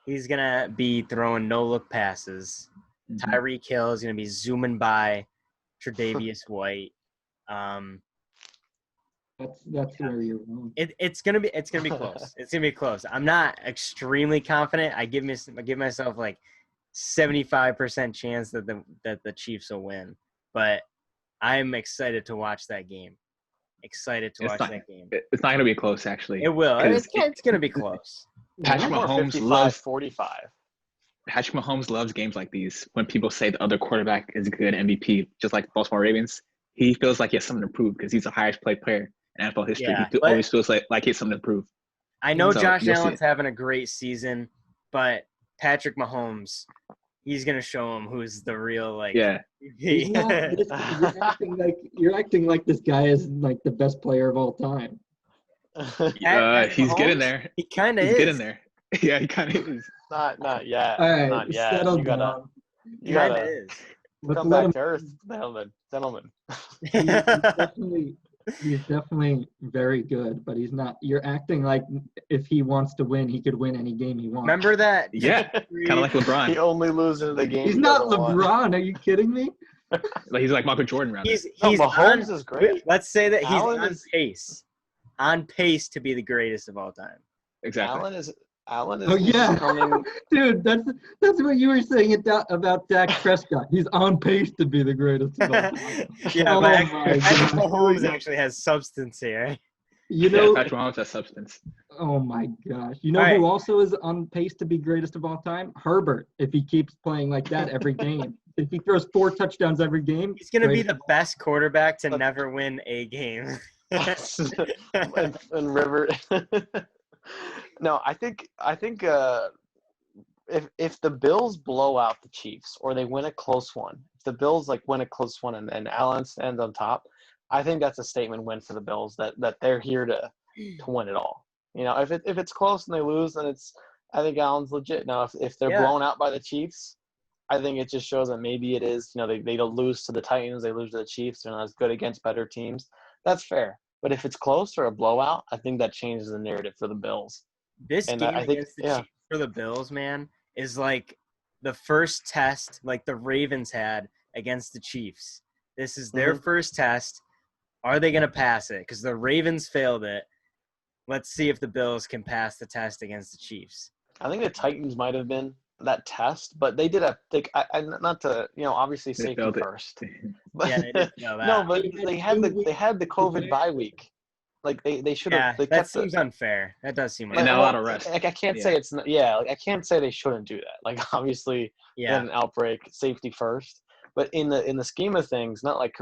he's going to be throwing no-look passes. Tyreek Hill is going to be zooming by Tre'Davious White. That's where you're wrong. It's gonna be close. It's gonna be close. I'm not extremely confident. I give myself like 75% chance that the Chiefs will win. but I'm excited to watch that game. Excited to watch that game. It's not going to be close, actually. It will. It's going to be close. Patrick Mahomes 45. Patrick Mahomes loves games like these when people say the other quarterback is a good MVP, just like the Baltimore Ravens. He feels like he has something to prove because he's the highest paid player in NFL history. Yeah, He always feels like he has something to prove. I know So, Josh you'll see Allen's it. having a great season, but Patrick Mahomes, he's going to show him who's the real, like, Yeah. He's not, you're acting like this guy is like the best player of all time. He's getting there. He kind of is. He's getting there. Yeah, he kind of is. Not yet. All right, Not yet. settle You gotta, down. you Kind of gotta is. Let's come let back him. to earth, gentlemen. He's definitely very good, but he's not. You're acting like if he wants to win, he could win any game he wants. Remember that? Yeah, kind of like He LeBron. only loses the game. He's he not doesn't want. LeBron. Are you kidding me? Like he's like Michael Jordan, rather. He's Mahomes on, is great. Let's say that he's Allen on is- pace. On pace to be the greatest of all time. Exactly. Allen is Oh yeah, coming. dude, that's what you were saying about Dak Prescott. He's on pace to be the greatest of all time. Yeah, Oh but my Patrick God. Mahomes actually has substance here. You Yeah, know, Patrick Mahomes has substance. oh my gosh. You know All right. who also is on pace to be greatest of all time? Herbert, if he keeps playing like that every game. If he throws 4 touchdowns every game, He's going to be greatest the best quarterback to never win a game. and River. No, I think if the Bills blow out the Chiefs or they win a close one, if the Bills like win a close one and Allen stands on top, I think that's a statement win for the Bills that they're here to win it all. You know, if it's close and they lose, then I think Allen's legit. Now, if they're blown out by the Chiefs, I think it just shows that maybe it is, you know, they don't lose to the Titans, they lose to the Chiefs, they're not as good against better teams. That's fair. But if it's close or a blowout, I think that changes the narrative for the Bills. This And game I think, against the Chiefs for the Bills, man, is like the first test like the Ravens had against the Chiefs. This is their first test. Are they going to pass it? Because the Ravens failed it. Let's see if the Bills can pass the test against the Chiefs. I think the Titans might have been that test, but they did not to, you know, obviously They safety failed it. first. But, Yeah, they did fail that. no, but they had the COVID bye week. Like they should have. Yeah, that seems unfair. That does seem And unfair. not a lot of rest. Like I can't say it's not. Yeah, like I can't say they shouldn't do that. Like obviously, they had an outbreak, safety first. But in the scheme of things, not like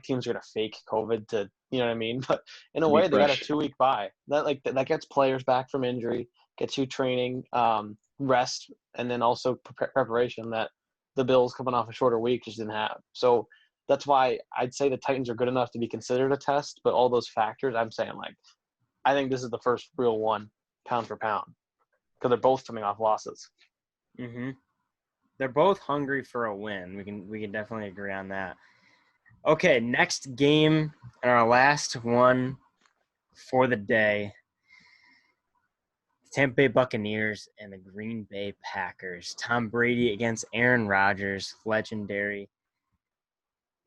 teams are gonna fake COVID to, you know what I mean. But in a way, they got a 2-week bye. That gets players back from injury, gets you training, rest, and then also preparation that the Bills coming off a shorter week just didn't have. So that's why I'd say the Titans are good enough to be considered a test. But all those factors, I'm saying, like, I think this is the first real one, pound for pound, because they're both coming off losses. Mm-hmm. They're both hungry for a win. We can definitely agree on that. Okay, next game and our last one for the day. Tampa Bay Buccaneers and the Green Bay Packers. Tom Brady against Aaron Rodgers, legendary.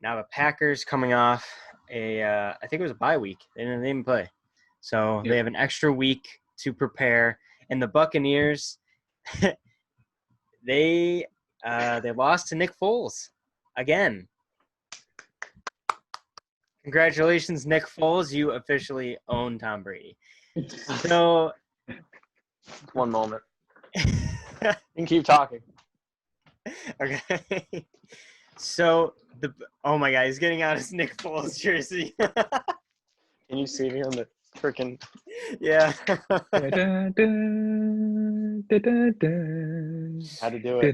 Now the Packers coming off I think it was a bye week. They didn't even play. So they have an extra week to prepare. And the Buccaneers, they lost to Nick Foles again. Congratulations, Nick Foles. You officially own Tom Brady. So one moment. You can keep talking. Okay. So oh my God, he's getting out his Nick Foles jersey. Can you see me on the freaking? Yeah. How to do it?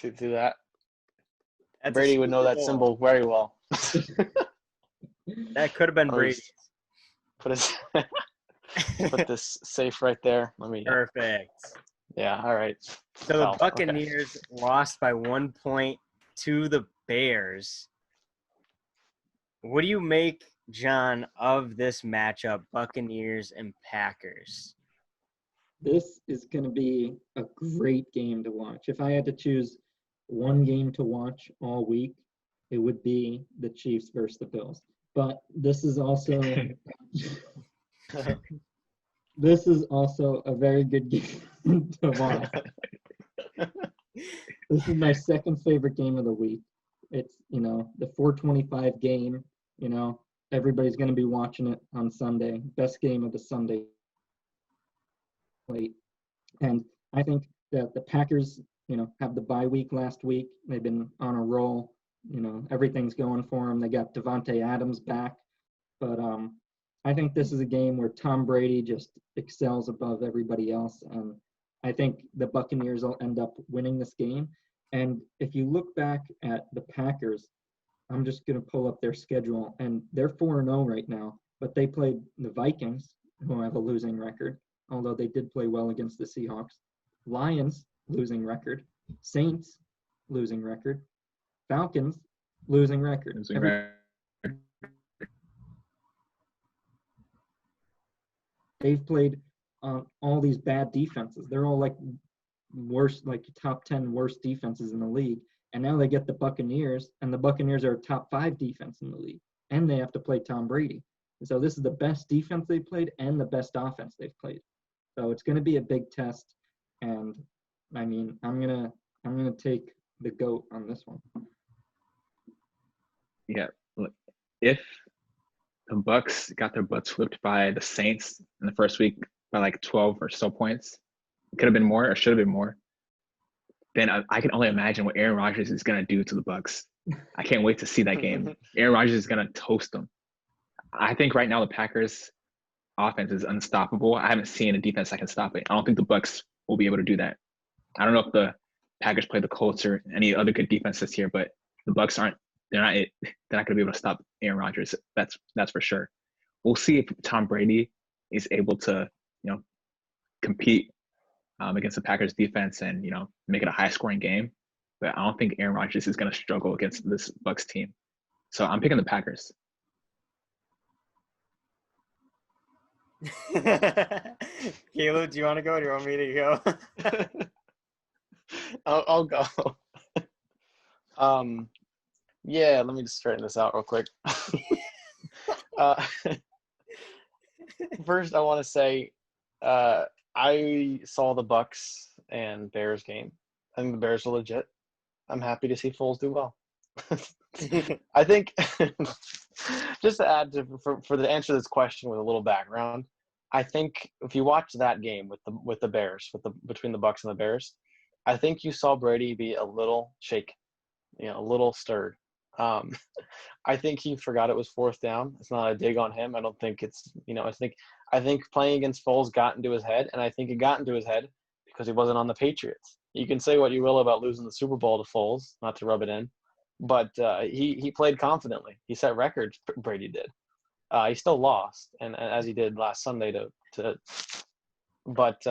Do that. That's Brady would know that symbol very well. That could have been Brady. Put this safe right there. Let me. Perfect. Yeah. All right. So the Buccaneers lost by 1 point to the Bears. What do you make, John, of this matchup, Buccaneers and Packers? This is going to be a great game to watch. If I had to choose one game to watch all week, it would be the Chiefs versus the Bills. But this is also a very good game to watch. This is my second favorite game of the week. It's, the 4:25 game, everybody's going to be watching it on Sunday. Best game of the Sunday slate. And I think that the Packers, have the bye week last week. They've been on a roll. Everything's going for them. They got Devontae Adams back. But I think this is a game where Tom Brady just excels above everybody else. And I think the Buccaneers will end up winning this game. And if you look back at the Packers, I'm just going to pull up their schedule. And they're 4-0 right now. But they played the Vikings, who have a losing record, although they did play well against the Seahawks. Lions, losing record. Saints, losing record. Falcons, losing record. They've played all these bad defenses. They're all like worst, like top 10 worst defenses in the league. And now they get the Buccaneers, and the Buccaneers are a top 5 defense in the league. And they have to play Tom Brady. And so this is the best defense they've played and the best offense they've played. So it's going to be a big test. And I mean, I'm gonna take the GOAT on this one. Yeah, look, if the Bucks got their butts whipped by the Saints in the first week by like 12 or so points, it could have been more or should have been more. Then I can only imagine what Aaron Rodgers is gonna do to the Bucks. I can't wait to see that game. Aaron Rodgers is gonna toast them. I think right now the Packers' offense is unstoppable. I haven't seen a defense that can stop it. I don't think the Bucks will be able to do that. I don't know if the Packers play the Colts or any other good defense this year, but the Bucks aren't. They're not going to be able to stop Aaron Rodgers. That's for sure. We'll see if Tom Brady is able to, compete against the Packers defense and make it a high scoring game. But I don't think Aaron Rodgers is going to struggle against this Bucks team. So I'm picking the Packers. Caleb, do you want to go or do you want me to go? I'll go. Yeah, let me just straighten this out real quick. First, I want to say I saw the Bucks and Bears game. I think the Bears are legit. I'm happy to see Foles do well. I think, just to add for the answer to this question with a little background, I think if you watch that game with the Bears, between the Bucks and the Bears, I think you saw Brady be a little shaken, a little stirred. I think he forgot it was 4th down. It's not a dig on him. I don't think it's, I think playing against Foles got into his head, and I think it got into his head because he wasn't on the Patriots. You can say what you will about losing the Super Bowl to Foles, not to rub it in, but he played confidently. He set records, Brady did. He still lost, and as he did last Sunday but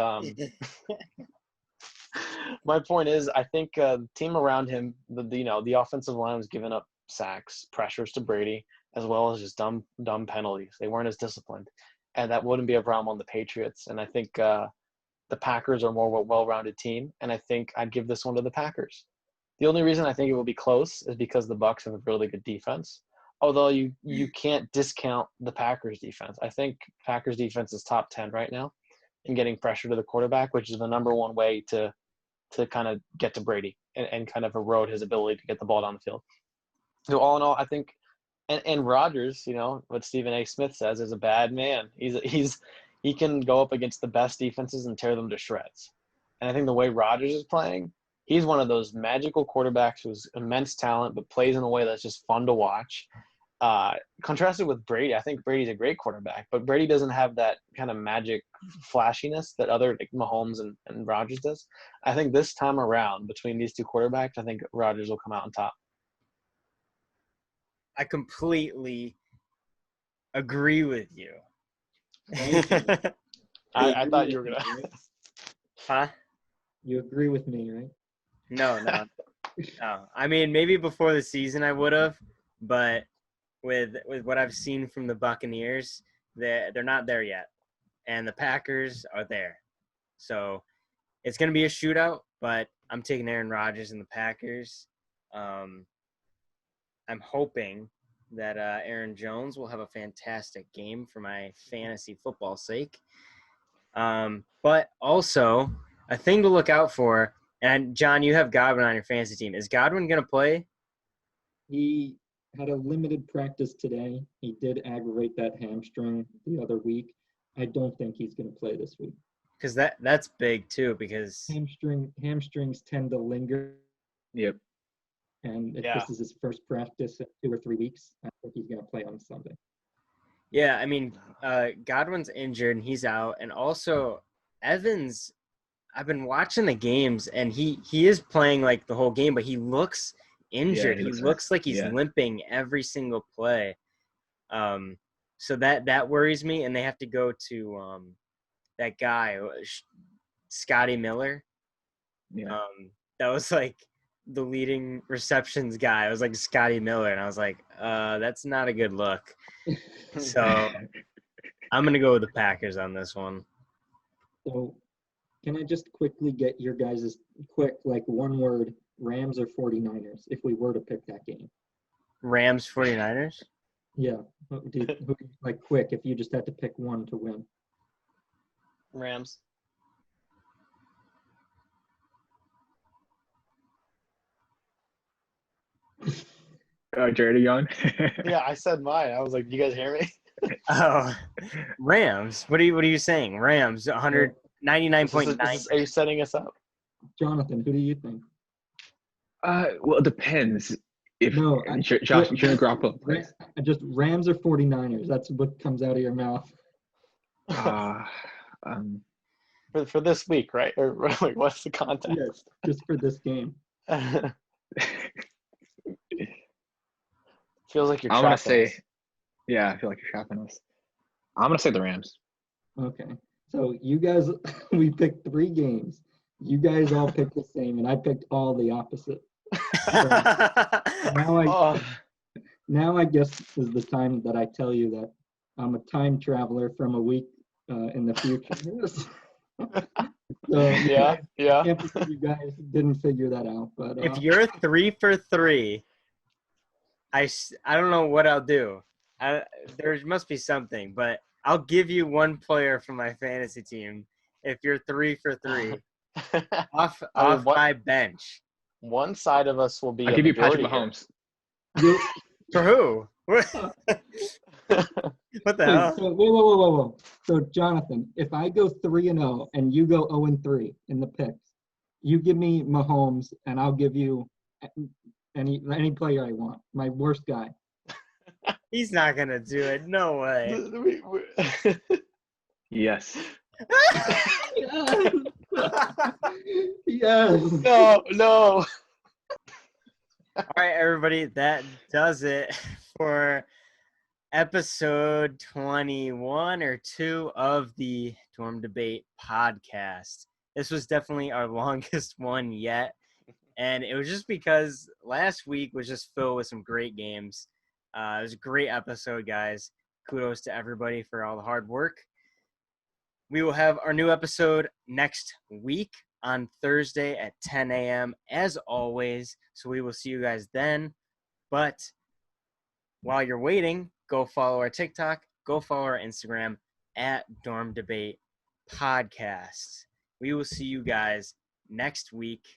my point is, I think the team around him, the offensive line was giving up sacks, pressures to Brady, as well as just dumb penalties. They weren't as disciplined, and that wouldn't be a problem on the Patriots. And I think the Packers are more of a well-rounded team, and I think I'd give this one to the Packers. The only reason I think it will be close is because the Bucs have a really good defense. Although you can't discount the Packers defense. I think Packers defense is top 10 right now in getting pressure to the quarterback, which is the number one way to kind of get to Brady and kind of erode his ability to get the ball down the field. So all in all, I think, and Rodgers, what Stephen A. Smith says, is a bad man. He can go up against the best defenses and tear them to shreds. And I think the way Rodgers is playing, he's one of those magical quarterbacks who's immense talent, but plays in a way that's just fun to watch. Contrasted with Brady, I think Brady's a great quarterback, but Brady doesn't have that kind of magic flashiness that other like Mahomes and Rodgers does. I think this time around, between these two quarterbacks, I think Rodgers will come out on top. I completely agree with you. I thought you were gonna. Huh? You agree with me, right? No. I mean, maybe before the season I would have, but with what I've seen from the Buccaneers, they're not there yet, and the Packers are there. So it's going to be a shootout, but I'm taking Aaron Rodgers and the Packers. I'm hoping that Aaron Jones will have a fantastic game for my fantasy football sake. But also, a thing to look out for, and John, you have Godwin on your fantasy team. Is Godwin going to play? He had a limited practice today. He did aggravate that hamstring the other week. I don't think he's going to play this week. Because that's big too. Because Hamstrings tend to linger, Yep. and if Yeah. this is his first practice in 2 or 3 weeks, I think he's going to play on Sunday. yeah, I mean, Godwin's injured and he's out, and also Evans. I've been watching the games, and he is playing like the whole game, but he looks injured. he He looks looks like he's yeah. limping every single play. So that worries me, and they have to go to that guy, Scotty Miller. Yeah. That was like the leading receptions guy. It was like Scotty Miller, and I was like, that's not a good look. So I'm gonna go with the Packers on this one. So, can I just quickly get your guys' quick, like one word, Rams or 49ers, if we were to pick that game? Rams 49ers. Yeah. Like quick, if you just had to pick one to win. Rams. Jared, are you on? Yeah, I said mine. I was like, you guys hear me? Oh, Rams. What are you saying? Rams 199.9. Are you setting us up? Jonathan, who do you think? Well, it depends. If No, Josh Garoppolo plays. Just Rams or 49ers. That's what comes out of your mouth. For this week, right? Or like, what's the context? Yes, just for this game. Feels like you're I'm gonna trapping say, us. yeah, I feel like you're trapping us. I'm gonna say the Rams. Okay. So you guys, we picked 3 games. You guys all picked the same, and I picked all the opposite. Now I guess is the time that I tell you that I'm a time traveler from a week in the future. So Yeah. can't believe you guys didn't figure that out. But If you're 3 for 3, I don't know what I'll do. There must be something, but I'll give you one player from my fantasy team if you're 3 for 3 off my bench. One side of us will be I'll a give you Patrick majority Mahomes. For who? What the hell? So, whoa. So Jonathan, if I go 3-0 and you go 0-3 in the picks, you give me Mahomes and I'll give you any player I want. My worst guy. He's not gonna do it. No way. Yes. Yes. No. All right, everybody, that does it for episode 21 or 2 of the Dorm Debate podcast. This was definitely our longest one yet, and it was just because last week was just filled with some great games. It was a great episode, guys. Kudos to everybody for all the hard work. We will have our new episode next week on Thursday at 10 a.m. as always. So we will see you guys then. But while you're waiting, go follow our TikTok, go follow our Instagram at Dorm Debate Podcast. We will see you guys next week.